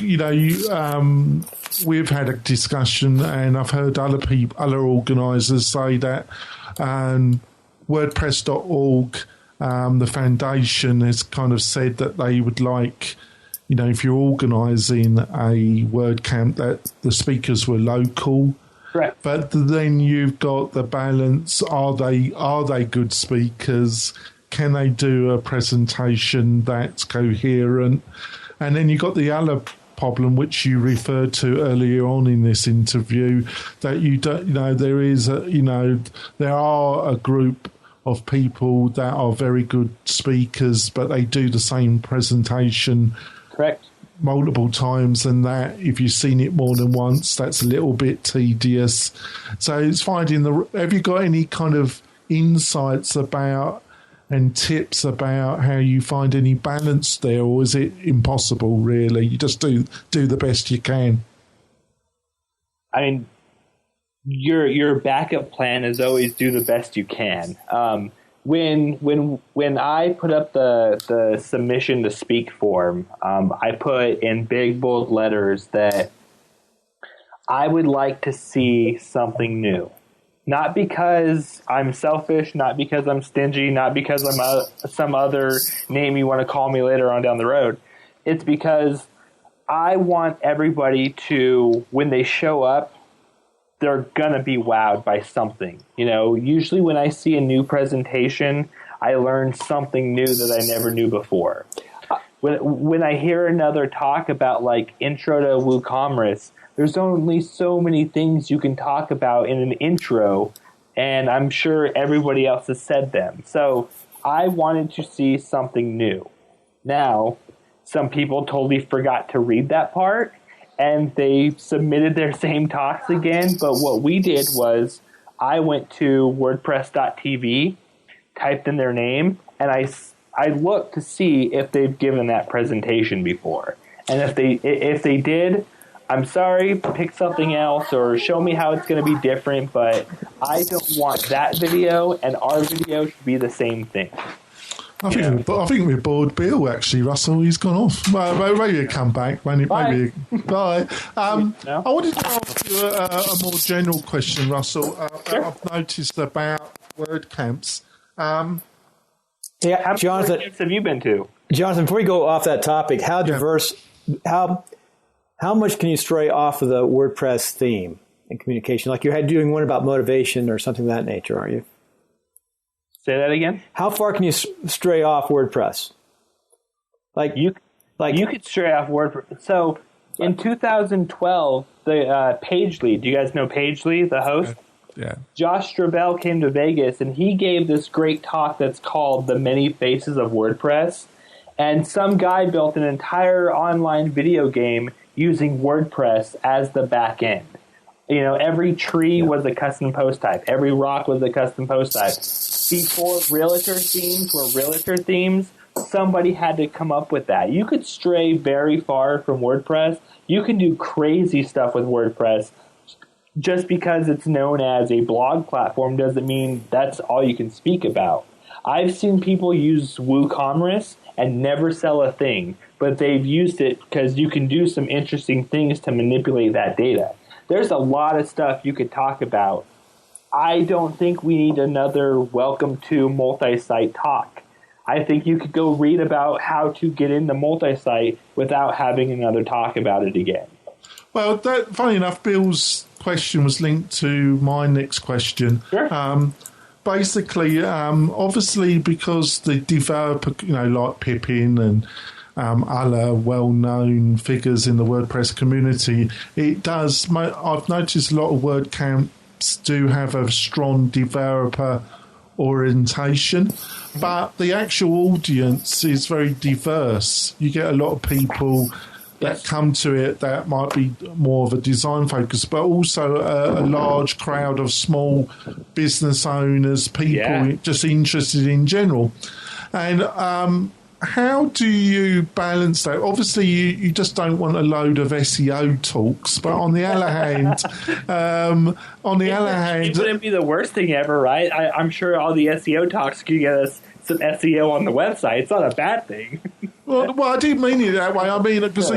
had a discussion, and I've heard other organisers say that WordPress.org, the foundation has kind of said that they would like, if you're organising a WordCamp, that the speakers were local. Correct. But then you've got the balance. Are they good speakers? Can they do a presentation that's coherent? And then you've got the other problem, which you referred to earlier on in this interview, that there are a group of people that are very good speakers, but they do the same presentation. Correct. Multiple times, and that if you've seen it more than once, that's a little bit tedious. So it's finding have you got any kind of insights about and tips about how you find any balance there, or is it impossible really? You just do the best you can. I mean, your backup plan is always do the best you can. When I put up the submission to speak form, I put in big bold letters that I would like to see something new. Not because I'm selfish, not because I'm stingy, not because I'm some other name you want to call me later on down the road. It's because I want everybody to, when they show up, they're going to be wowed by something. Usually when I see a new presentation, I learn something new that I never knew before. When I hear another talk about like intro to WooCommerce, there's only so many things you can talk about in an intro, and I'm sure everybody else has said them. So I wanted to see something new. Now, some people totally forgot to read that part, and they submitted their same talks again. But what we did was I went to WordPress.tv, typed in their name, and I looked to see if they've given that presentation before. And if they did, I'm sorry, pick something else or show me how it's going to be different. But I don't want that video, and our video should be the same thing. I think we're bored Bill, actually, Russell. He's gone off. Maybe he'll come back. Bye. I wanted to ask you a more general question, Russell. Sure. I've noticed about WordCamps. Yeah, How many Jonathan, WordCamps have you been to? Jonathan, before we go off that topic, how diverse, how much can you stray off of the WordPress theme in communication? Like you had doing one about motivation or something of that nature, aren't you? Say that again. How far can you stray off WordPress? You could stray off WordPress. So in 2012, the Pagely, do you guys know Pagely, the host? Yeah. Josh Strabel came to Vegas, and he gave this great talk that's called The Many Faces of WordPress. And some guy built an entire online video game using WordPress as the back end. Every tree was a custom post type. Every rock was a custom post type. Before realtor themes were realtor themes, somebody had to come up with that. You could stray very far from WordPress. You can do crazy stuff with WordPress. Just because it's known as a blog platform doesn't mean that's all you can speak about. I've seen people use WooCommerce and never sell a thing, but they've used it because you can do some interesting things to manipulate that data. There's a lot of stuff you could talk about. I don't think we need another welcome to multi-site talk. I think you could go read about how to get into multi-site without having another talk about it again. Well, funny enough, Bill's question was linked to my next question. Sure. Basically, obviously, because the developer, like Pippin and other well-known figures in the WordPress community, I've noticed a lot of WordCamps do have a strong developer orientation, but the actual audience is very diverse. You get a lot of people that come to it that might be more of a design focus, but also a large crowd of small business owners, people just interested in general. And how do you balance that? Obviously, you just don't want a load of SEO talks, but on the other hand, it wouldn't be the worst thing ever, right? I'm sure all the SEO talks could get us some SEO on the website. It's not a bad thing. Well, I didn't mean it that way. I mean, because I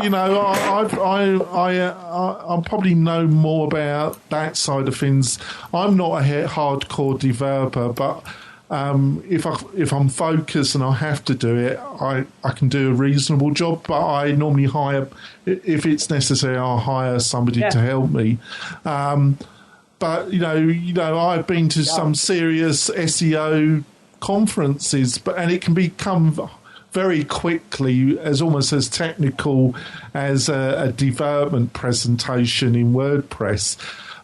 probably know more about that side of things. I'm not a hardcore developer, but if I'm focused and I have to do it, I can do a reasonable job. But I normally hire, if it's necessary, I'll hire somebody to help me. But I've been to some serious SEO conferences, and it can become very quickly almost as technical as a development presentation in WordPress.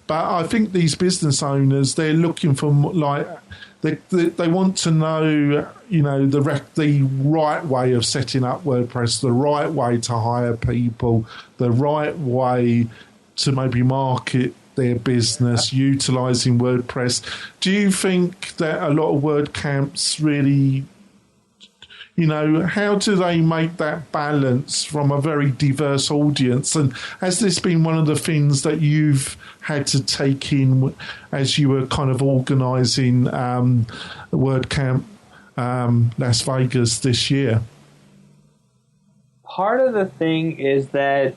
But I think these business owners, they're looking for they want to know the right way of setting up WordPress, the right way to hire people, the right way to maybe market their business utilising WordPress. Do you think that a lot of WordCamps really, how do they make that balance from a very diverse audience? And has this been one of the things that you've had to take in as you were kind of organising WordCamp Las Vegas this year? Part of the thing is that,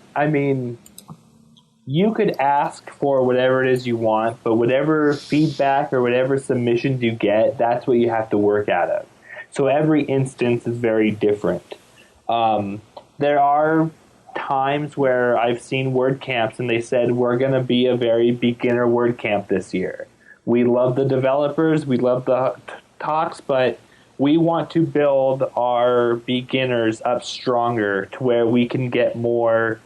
you could ask for whatever it is you want, but whatever feedback or whatever submissions you get, that's what you have to work out of. So every instance is very different. There are times where I've seen WordCamps and they said, we're going to be a very beginner WordCamp this year. We love the developers, we love the talks, but we want to build our beginners up stronger to where we can get more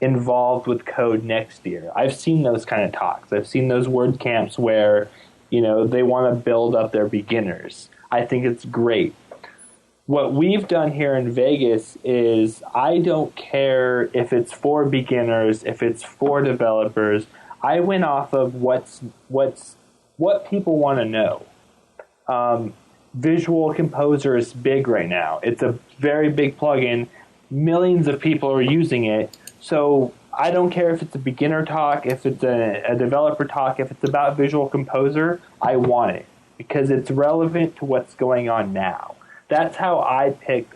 involved with code next year. I've seen those kind of talks. I've seen those WordCamps where, they want to build up their beginners. I think it's great. What we've done here in Vegas is I don't care if it's for beginners, if it's for developers. I went off of what people want to know. Visual Composer is big right now. It's a very big plugin. Millions of people are using it. So I don't care if it's a beginner talk, if it's a developer talk, if it's about Visual Composer, I want it because it's relevant to what's going on now. That's how I picked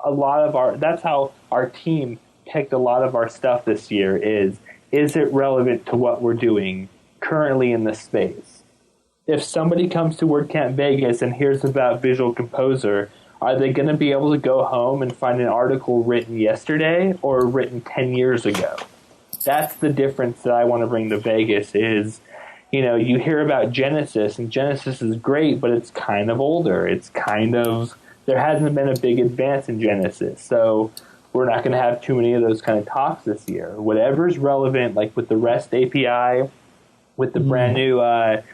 that's how our team picked a lot of our stuff this year is it relevant to what we're doing currently in the space? If somebody comes to WordCamp Vegas and hears about Visual Composer, are they going to be able to go home and find an article written yesterday or written 10 years ago? That's the difference that I want to bring to Vegas is, you hear about Genesis, and Genesis is great, but it's kind of older. There hasn't been a big advance in Genesis. So we're not going to have too many of those kind of talks this year. Whatever's relevant, like with the REST API, with the brand new,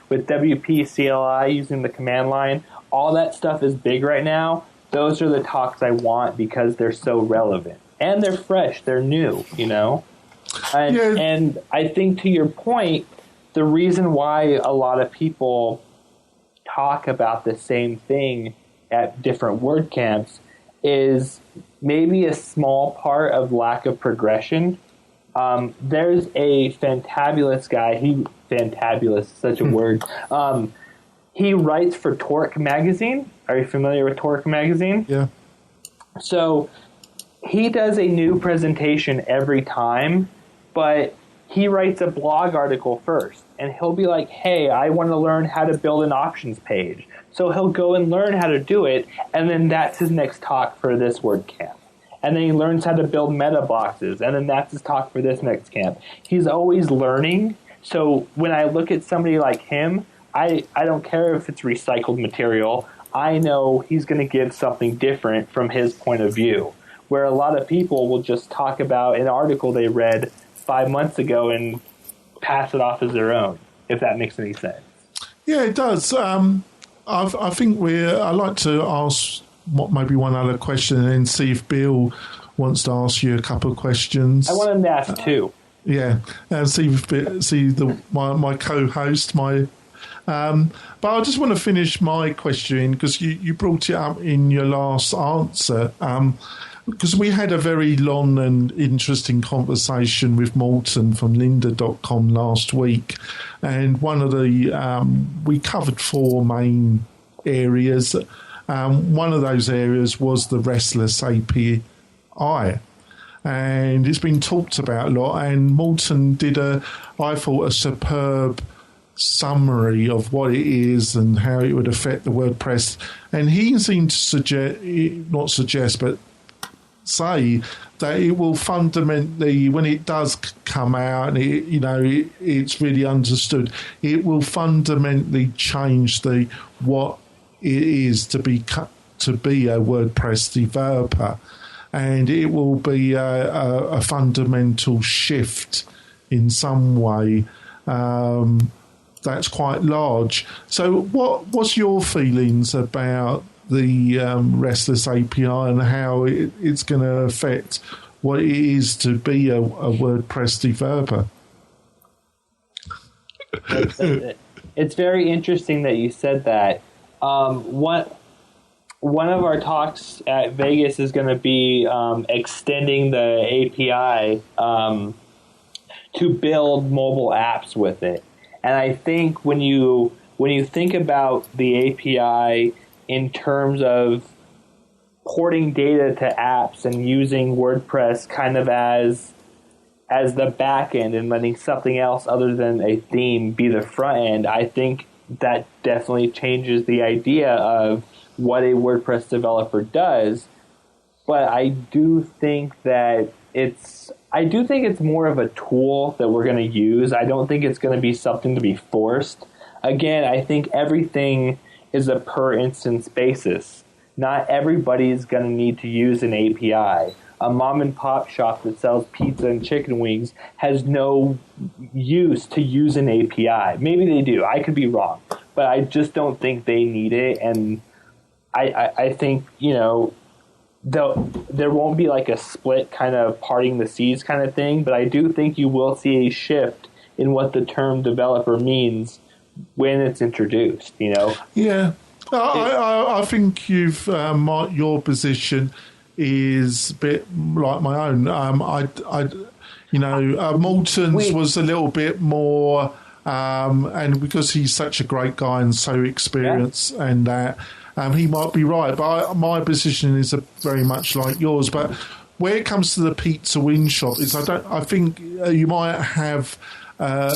with WP CLI using the command line, all that stuff is big right now. Those are the talks I want because they're so relevant. And they're fresh. They're new, And I think to your point, the reason why a lot of people talk about the same thing at different WordCamps is maybe a small part of lack of progression. There's a fantabulous guy. Fantabulous, such a word. He writes for Torque magazine. Are you familiar with Torque magazine? Yeah. So he does a new presentation every time, but he writes a blog article first. And he'll be like, hey, I want to learn how to build an options page. So he'll go and learn how to do it, and then that's his next talk for this WordCamp. And then he learns how to build meta boxes, and then that's his talk for this next camp. He's always learning. So when I look at somebody like him, I don't care if it's recycled material. I know he's going to give something different from his point of view, where a lot of people will just talk about an article they read 5 months ago and pass it off as their own, if that makes any sense. Yeah, it does. I think I'd like to ask maybe one other question and then see if Bill wants to ask you a couple of questions. I want him to ask two. Yeah, and see my co-host, but I just want to finish my question because you brought it up in your last answer. Because we had a very long and interesting conversation with Morton from lynda.com last week, and one of the we covered 4 main areas. One of those areas was the RESTless API, and it's been talked about a lot. And Morton did I thought, a superb summary of what it is and how it would affect the WordPress. And he seemed to say that it will fundamentally, when it does come out and it's really understood, it will fundamentally change what it is to be a WordPress developer, and it will be a fundamental shift in some way. That's quite large. So, what's your feelings about the RESTless API and how it's going to affect what it is to be a WordPress developer? It's very interesting that you said that. One of our talks at Vegas is going to be extending the API to build mobile apps with it. And I think when you think about the API in terms of porting data to apps and using WordPress kind of as the back end and letting something else other than a theme be the front end, I think that definitely changes the idea of what a WordPress developer does. But I do think that it's more of a tool that we're going to use. I don't think it's going to be something to be forced. Again, I think everything is a per instance basis. Not everybody's going to need to use an API. A mom and pop shop that sells pizza and chicken wings has no use to use an API. Maybe they do. I could be wrong. But I just don't think they need it. And I think, there won't be like a split kind of parting the seas kind of thing, but I do think you will see a shift in what the term developer means when it's introduced, Yeah. I think your position is a bit like my own. Morton's was a little bit more, and because he's such a great guy and so experienced, and that he might be right. But my position is very much like yours. But where it comes to the pizza wing shop, I think you might have a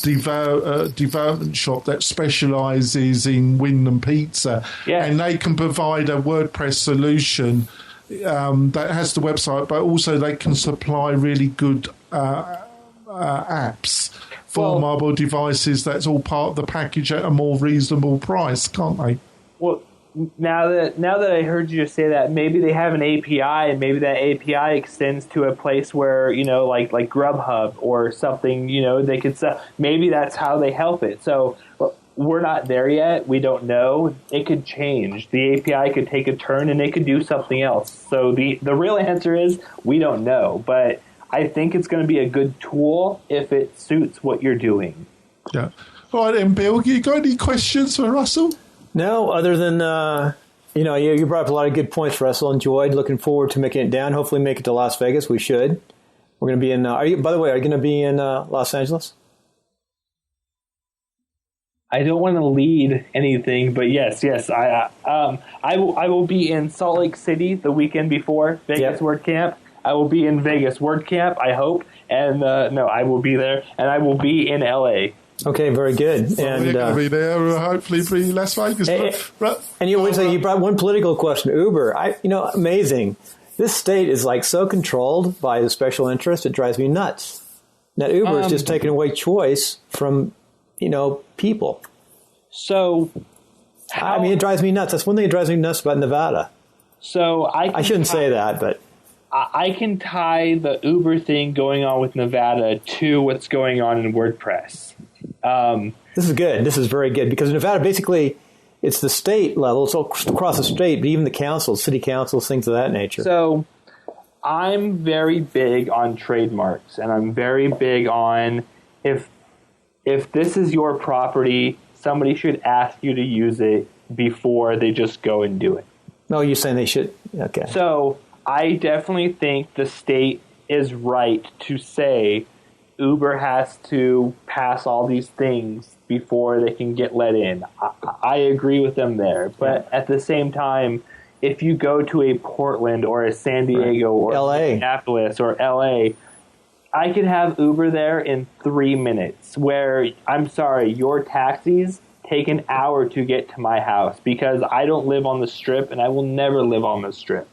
development shop that specialises in wing and pizza, and they can provide a WordPress solution that has the website, but also they can supply really good apps for mobile devices. That's all part of the package at a more reasonable price, can't they? Well, now that I heard you say that, maybe they have an API, and maybe that API extends to a place where, like Grubhub or something, they could sell. Maybe that's how they help it. So we're not there yet. We don't know. It could change. The API could take a turn, and it could do something else. So the real answer is we don't know. But I think it's going to be a good tool if it suits what you're doing. Yeah. All right, then, Bill, you got any questions for Russell? No, other than, you brought up a lot of good points, Russell. Enjoyed. Looking forward to making it down. Hopefully make it to Las Vegas. We should. We're going to be in, by the way, are you going to be in Los Angeles? I don't want to lead anything, but yes. I will be in Salt Lake City the weekend before Vegas WordCamp. I will be in Vegas WordCamp, I hope. And, I will be there. And I will be in LA. Okay, very good. Well, and we're going to be there, hopefully, be Las Vegas. And you brought one political question, Uber. Amazing. This state is so controlled by the special interest, it drives me nuts. Now, Uber is just taking away choice from, people. So, it drives me nuts. That's one thing that drives me nuts about Nevada. So I shouldn't say that, but I can tie the Uber thing going on with Nevada to what's going on in WordPress. This is good. This is very good because Nevada, basically, it's the state level. It's all across the state, but even the councils, city councils, things of that nature. So I'm very big on trademarks, and I'm very big on if this is your property, somebody should ask you to use it before they just go and do it. No, you're saying they should. Okay. So I definitely think the state is right to say Uber has to pass all these things before they can get let in. I agree with them there. But at the same time, if you go to a Portland or a San Diego or LA. Minneapolis or LA, I could have Uber there in 3 minutes, where, I'm sorry, your taxis take an hour to get to my house because I don't live on the Strip and I will never live on the Strip.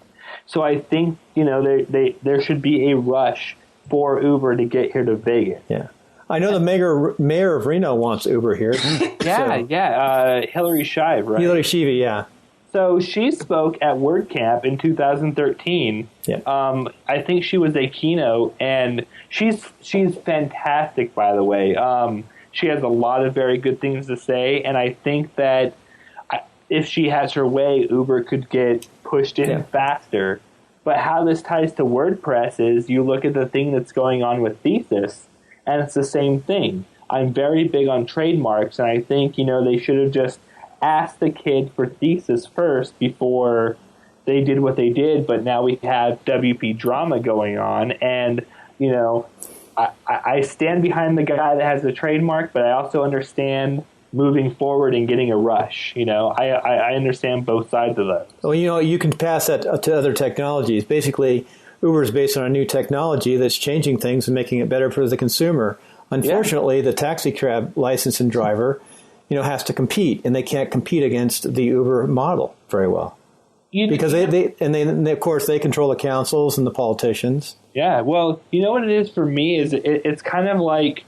So I think, there should be a rush for Uber to get here to Vegas. Yeah. I know the mayor of Reno wants Uber here. Hillary Shive, right? Hillary Shive, yeah. So she spoke at WordCamp in 2013. Yeah. I think she was a keynote, and she's fantastic, by the way. She has a lot of very good things to say, and I think that if she has her way, Uber could get pushed in faster. But how this ties to WordPress is you look at the thing that's going on with Thesis, and it's the same thing. I'm very big on trademarks, and I think, they should have just asked the kid for Thesis first before they did what they did. But now we have WP drama going on, and, I stand behind the guy that has the trademark, but I also understand moving forward and getting a rush. I understand both sides of that. Well, you can pass that to other technologies. Basically, Uber is based on a new technology that's changing things and making it better for the consumer. Unfortunately, the taxi cab licensed driver, has to compete, and they can't compete against the Uber model very well. Because they of course, they control the councils and the politicians. Yeah, well, you know what it is for me is it's kind of like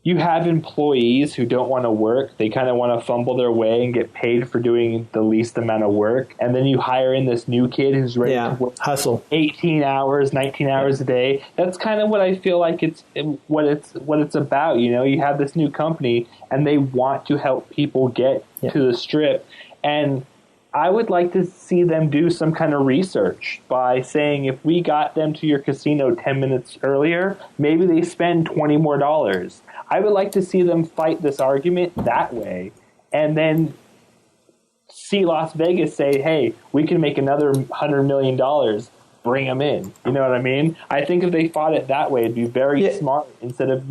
you have employees who don't want to work. They kind of want to fumble their way and get paid for doing the least amount of work. And then you hire in this new kid who's ready to work hustle 18 hours, 19 hours a day. That's kind of what I feel like what it's about. You have this new company and they want to help people get to the Strip. And I would like to see them do some kind of research by saying if we got them to your casino 10 minutes earlier, maybe they spend $20 more. I would like to see them fight this argument that way and then see Las Vegas say, hey, we can make another $100 million. Bring them in. You know what I mean? I think if they fought it that way, it'd be very smart instead of,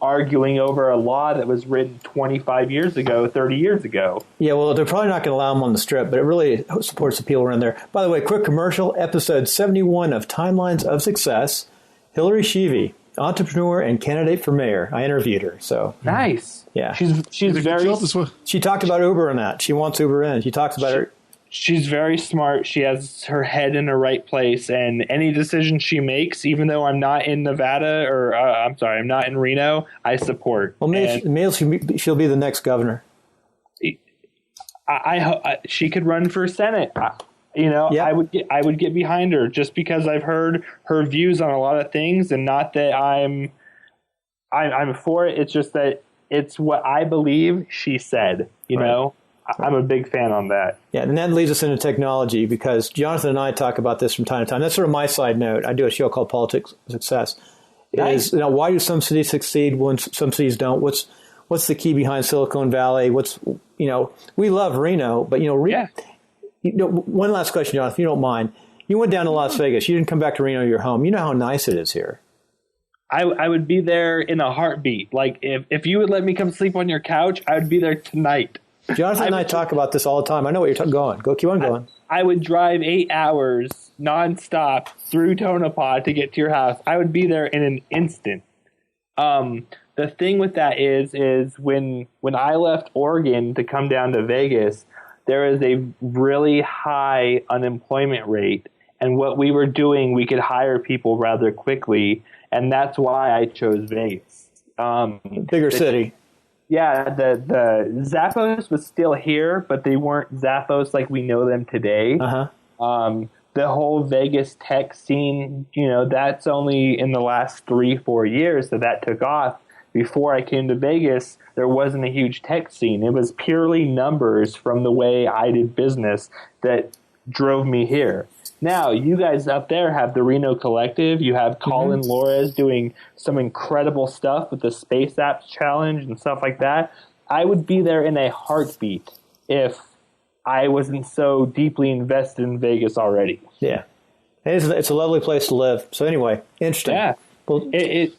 arguing over a law that was written 25 years ago, 30 years ago. Yeah, well, they're probably not going to allow them on the Strip, but it really supports the people around there. By the way, quick commercial, episode 71 of Timelines of Success, Hillary Shive, entrepreneur and candidate for mayor. I interviewed her, so. Nice. Yeah. She's very... She talked about Uber and that. She wants Uber in. She talks about her... She's very smart. She has her head in the right place, and any decision she makes, even though I'm not in Nevada I'm not in Reno, I support. Well, maybe she'll be the next governor. She could run for Senate. I would get behind her just because I've heard her views on a lot of things, and not that I'm for it. It's just that it's what I believe she said. You know. I'm a big fan on that. Yeah, and that leads us into technology because Jonathan and I talk about this from time to time. That's sort of my side note. I do a show called Politics of Success. Nice. Why do some cities succeed when some cities don't? What's the key behind Silicon Valley? We love Reno, but one last question, Jonathan, if you don't mind. You went down to Las Vegas. You didn't come back to Reno, your home. You know how nice it is here. I would be there in a heartbeat. Like if you would let me come sleep on your couch, I would be there tonight. Jonathan and I talk about this all the time. I know what you're going. Keep on going. I would drive 8 hours nonstop through Tonopah to get to your house. I would be there in an instant. The thing with that is when I left Oregon to come down to Vegas, there is a really high unemployment rate. And what we were doing, we could hire people rather quickly. And that's why I chose Vegas. Bigger city. Yeah, the Zappos was still here, but they weren't Zappos like we know them today. Uh-huh. The whole Vegas tech scene, that's only in the last 3-4 years that took off. Before I came to Vegas, there wasn't a huge tech scene. It was purely numbers from the way I did business that drove me here. Now, you guys up there have the Reno Collective. You have Colin Lores doing some incredible stuff with the Space Apps Challenge and stuff like that. I would be there in a heartbeat if I wasn't so deeply invested in Vegas already. Yeah. It's a lovely place to live. So anyway, interesting. Yeah. Well, you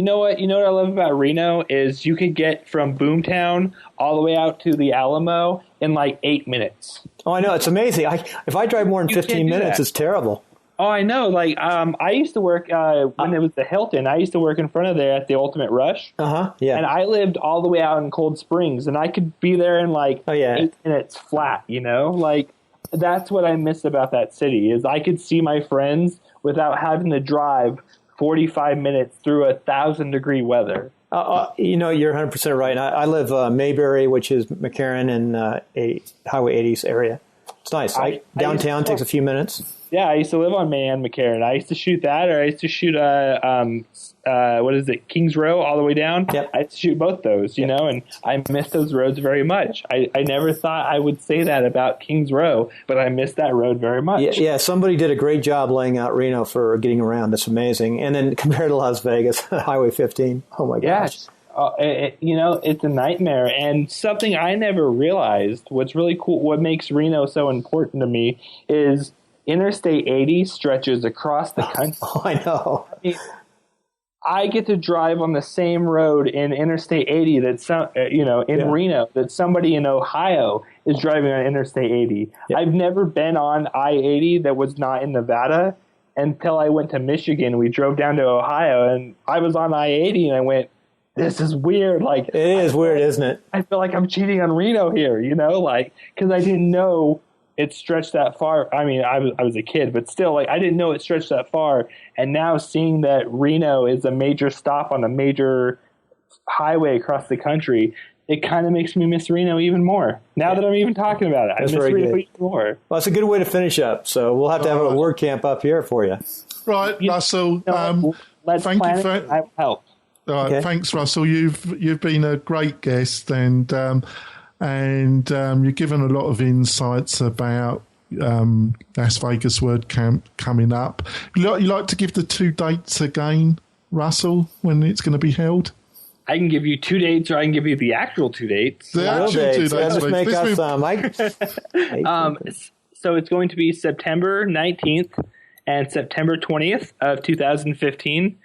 know what? You know what I love about Reno is you could get from Boomtown all the way out to the Alamo in like 8 minutes. Oh, I know. It's amazing. If I drive more than 15 minutes, it's terrible. Oh, I know. Like, I used to work when it was the Hilton. I used to work in front of there at the Ultimate Rush. Yeah. And I lived all the way out in Cold Springs, and I could be there in like 8 minutes flat. You know, like that's what I miss about that city is I could see my friends without having to drive 45 minutes through 1,000-degree weather. You're 100% right. I live Mayberry, which is McCarran and Highway 80s area. It's nice. Downtown takes a few minutes. Yeah, I used to live on May and McCarran. I used to shoot that, or I used to shoot Kings Row all the way down. Yep. I used to shoot both those, you know, and I miss those roads very much. I never thought I would say that about Kings Row, but I miss that road very much. Yeah, somebody did a great job laying out Reno for getting around. That's amazing. And then compared to Las Vegas, Highway 15, oh my gosh. Yeah. It's a nightmare. And something I never realized, what's really cool, what makes Reno so important to me is Interstate 80 stretches across the country. Oh, I know. I get to drive on the same road in Interstate 80 Reno that somebody in Ohio is driving on Interstate 80. Yep. I've never been on I-80 that was not in Nevada until I went to Michigan. We drove down to Ohio, and I was on I-80, and I went, this is weird. Like, it is weird, isn't it? I feel like I'm cheating on Reno here, because I didn't know it stretched that far. I mean, I was a kid, but still, like, I didn't know it stretched that far. And now seeing that Reno is a major stop on a major highway across the country, it kind of makes me miss Reno even more. Now that I'm even talking about it, I miss Reno even more. Well, it's a good way to finish up. So we'll have to have a WordCamp up here for you. Right, Russell. Let's thank plan you for it. I will help. All right, Okay. Thanks, Russell. You've been a great guest, and you've given a lot of insights about Las Vegas WordCamp coming up. You like to give the 2 dates again, Russell, when it's going to be held? I can give you 2 dates, or I can give you the actual 2 dates. The actual 2 dates. Let's make us Mike. So it's going to be September 19th and September 20th of 2015.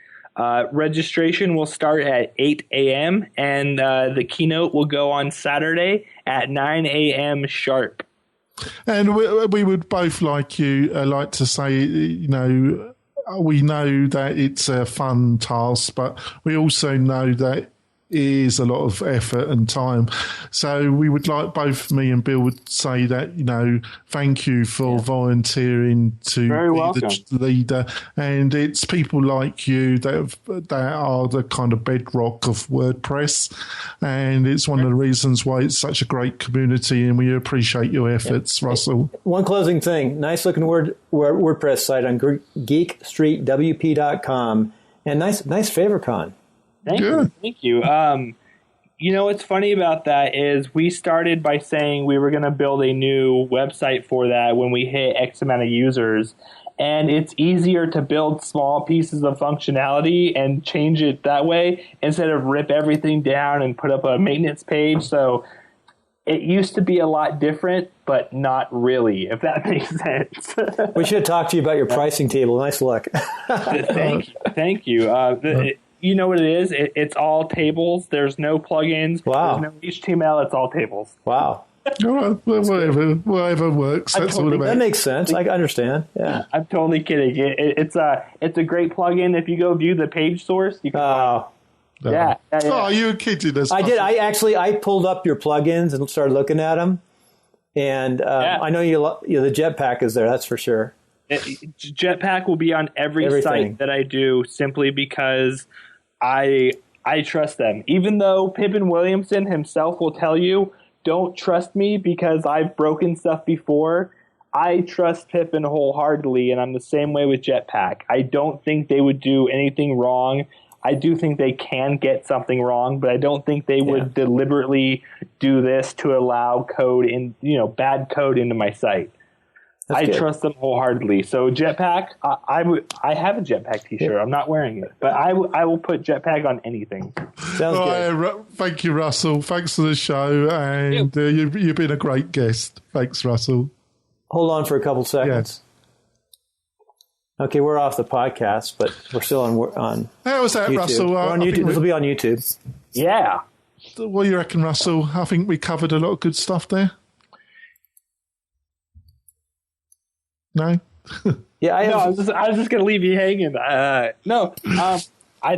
Registration will start at 8 a.m. and the keynote will go on Saturday at 9 a.m. sharp. And we would both like to say, we know that it's a fun task, but we also know that is a lot of effort and time. So we would like, both me and Bill would say that, thank you for volunteering to be the leader. And it's people like you that are the kind of bedrock of WordPress. And it's one of the reasons why it's such a great community, and we appreciate your efforts, Russell. One closing thing, nice looking WordPress site on geekstreetwp.com, and nice favicon. Thank you. What's funny about that is we started by saying we were going to build a new website for that when we hit X amount of users. And it's easier to build small pieces of functionality and change it that way instead of rip everything down and put up a maintenance page. So it used to be a lot different, but not really, if that makes sense. We should talk to you about your pricing table. Nice look. Thank you. You know what it is? It's all tables. There's no plugins. Wow. There's no HTML. It's all tables. Wow. Whatever works. That's all about. That makes sense. I understand. Yeah. I'm totally kidding. It's a great plugin. If you go view the page source, you can find it. Yeah. Oh, you kidding us? I did. I pulled up your plugins and started looking at them. And I know the Jetpack is there. That's for sure. Jetpack will be on every site that I do, simply because I trust them. Even though Pippin Williamson himself will tell you, don't trust me because I've broken stuff before, I trust Pippin wholeheartedly, and I'm the same way with Jetpack. I don't think they would do anything wrong. I do think they can get something wrong, but I don't think they would deliberately do this to allow bad code into my site. I trust them wholeheartedly. So Jetpack, I have a Jetpack T-shirt. I'm not wearing it, but I will put Jetpack on anything. Sounds good. Thank you, Russell. Thanks for the show, and you've been a great guest. Thanks, Russell. Hold on for a couple seconds. Yeah. Okay, we're off the podcast, but we're still on How was that, YouTube. Russell? We're on YouTube. This will be on YouTube. Yeah. What do you reckon, Russell? I think we covered a lot of good stuff there. No? I was just going to leave you hanging. I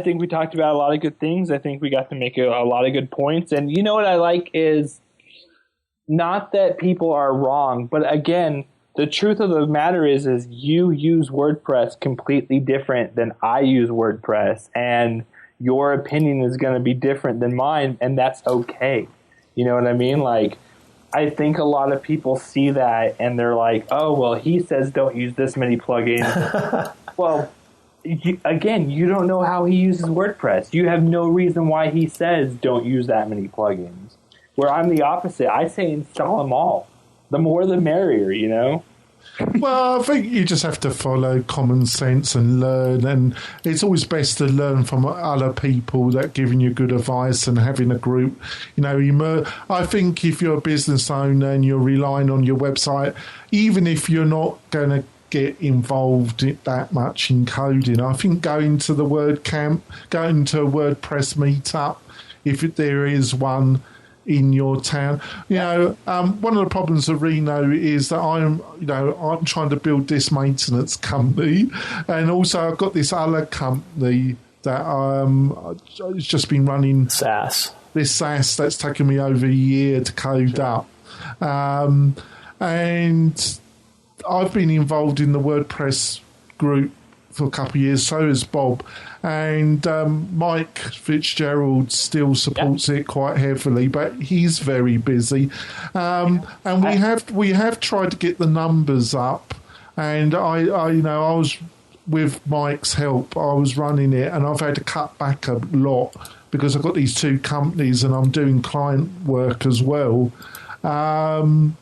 think we talked about a lot of good things. I think we got to make a lot of good points. And you know what I like is not that people are wrong, but again, the truth of the matter is you use WordPress completely different than I use WordPress, and your opinion is going to be different than mine, and that's okay. You know what I mean? Like, I think a lot of people see that and they're like, oh, well, he says don't use this many plugins. Well, you don't know how he uses WordPress. You have no reason why he says don't use that many plugins. Where I'm the opposite. I say install them all. The more the merrier, you know? Well, I think you just have to follow common sense and learn, and it's always best to learn from other people that are giving you good advice and having a group. You know, I think if you're a business owner and you're relying on your website, even if you're not going to get involved that much in coding, I think going to the WordCamp, going to a WordPress meetup, if there is one in your town. You know, one of the problems of Reno is that I'm trying to build this maintenance company, and also I've got this other company that it's just been running SaaS. This SaaS that's taken me over a year to code up, and I've been involved in the WordPress group for a couple of years. So has Bob. And Mike Fitzgerald still supports it quite heavily, but he's very busy. And we have tried to get the numbers up. And I was with Mike's help. I was running it, and I've had to cut back a lot because I've got these two companies, and I'm doing client work as well. And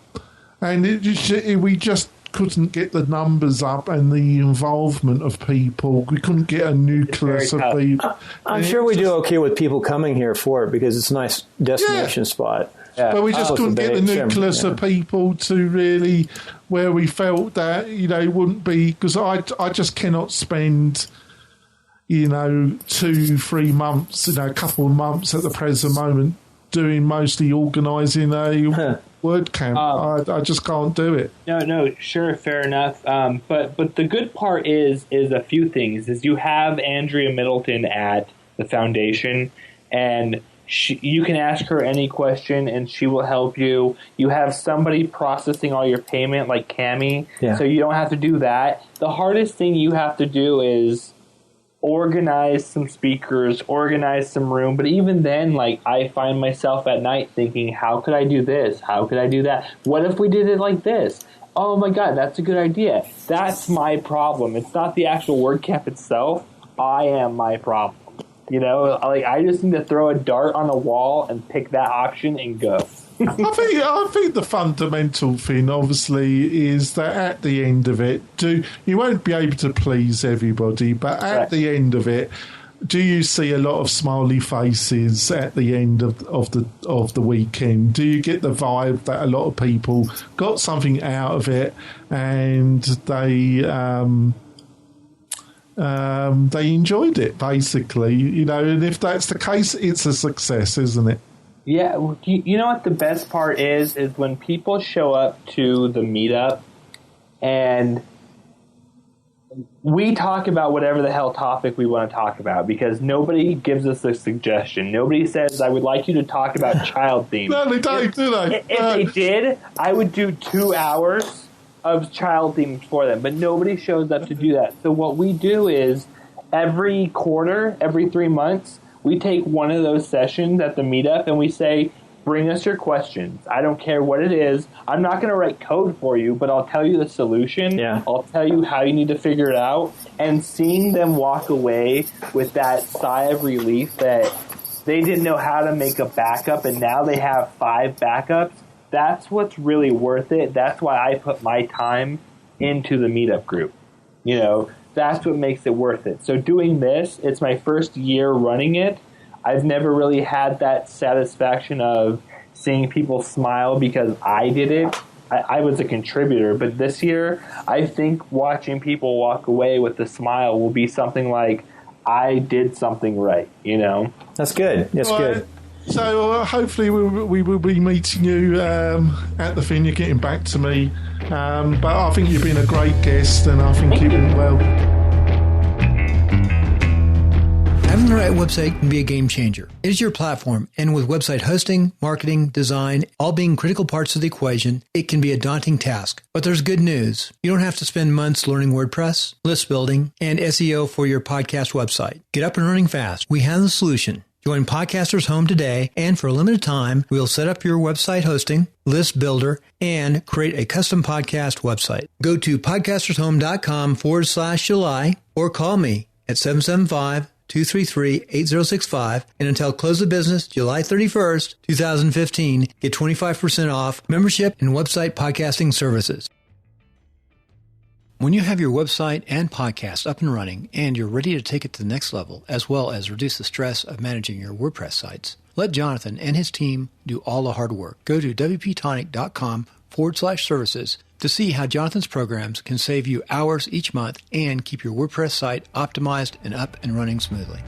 we just couldn't get the numbers up and the involvement of people. We couldn't get a nucleus of people. I'm sure we do okay with people coming here for it because it's a nice destination spot. Yeah. But we just couldn't get the nucleus of people to really where we felt that, wouldn't be, because I just cannot spend, 2-3 months, a couple of months at the present moment doing mostly organising a WordCamp. I just can't do it. No, sure, fair enough. But the good part is a few things. Is you have Andrea Middleton at the foundation, and you can ask her any question, and she will help you. You have somebody processing all your payment, like Cami, so you don't have to do that. The hardest thing you have to do is organize some speakers, organize some room. But even then, I find myself at night thinking, how could I do this? How could I do that? What if we did it like this? Oh my God, that's a good idea. That's my problem. It's not the actual WordCamp itself. I am my problem. I just need to throw a dart on a wall and pick that option and go. I think the fundamental thing, obviously, is that at the end of it, you won't be able to please everybody, but at the end of it, do you see a lot of smiley faces at the end of the weekend? Do you get the vibe that a lot of people got something out of it and they enjoyed it, basically? And if that's the case, it's a success, isn't it? Yeah, you know what the best part is when people show up to the meetup and we talk about whatever the hell topic we want to talk about, because nobody gives us a suggestion. Nobody says, I would like you to talk about child themes. No, they don't, do they? If they did, I would do 2 hours of child themes for them, but nobody shows up to do that. So what we do is every quarter, every 3 months, we take one of those sessions at the meetup and we say, bring us your questions. I don't care what it is. I'm not going to write code for you, but I'll tell you the solution. Yeah. I'll tell you how you need to figure it out. And seeing them walk away with that sigh of relief that they didn't know how to make a backup and now they have 5 backups, that's what's really worth it. That's why I put my time into the meetup group. You know, that's what makes it worth it. So doing this, it's my first year running it. I've never really had that satisfaction of seeing people smile because I did it. I was a contributor, but this year, I think watching people walk away with a smile will be something like, I did something right, you know? That's good. That's good. So hopefully we will be meeting you at the thing. You're getting back to me. But I think you've been a great guest, and I think you've been well. Having the right website can be a game changer. It is your platform, and with website hosting, marketing, design, all being critical parts of the equation, it can be a daunting task. But there's good news. You don't have to spend months learning WordPress, list building, and SEO for your podcast website. Get up and running fast. We have the solution. Join Podcasters Home today, and for a limited time, we'll set up your website hosting, list builder, and create a custom podcast website. Go to podcastersHome.com/July or call me at 775-233-8065, and until close of business July 31st, 2015, get 25% off membership and website podcasting services. When you have your website and podcast up and running and you're ready to take it to the next level, as well as reduce the stress of managing your WordPress sites, let Jonathan and his team do all the hard work. Go to WP-Tonic.com/services to see how Jonathan's programs can save you hours each month and keep your WordPress site optimized and up and running smoothly.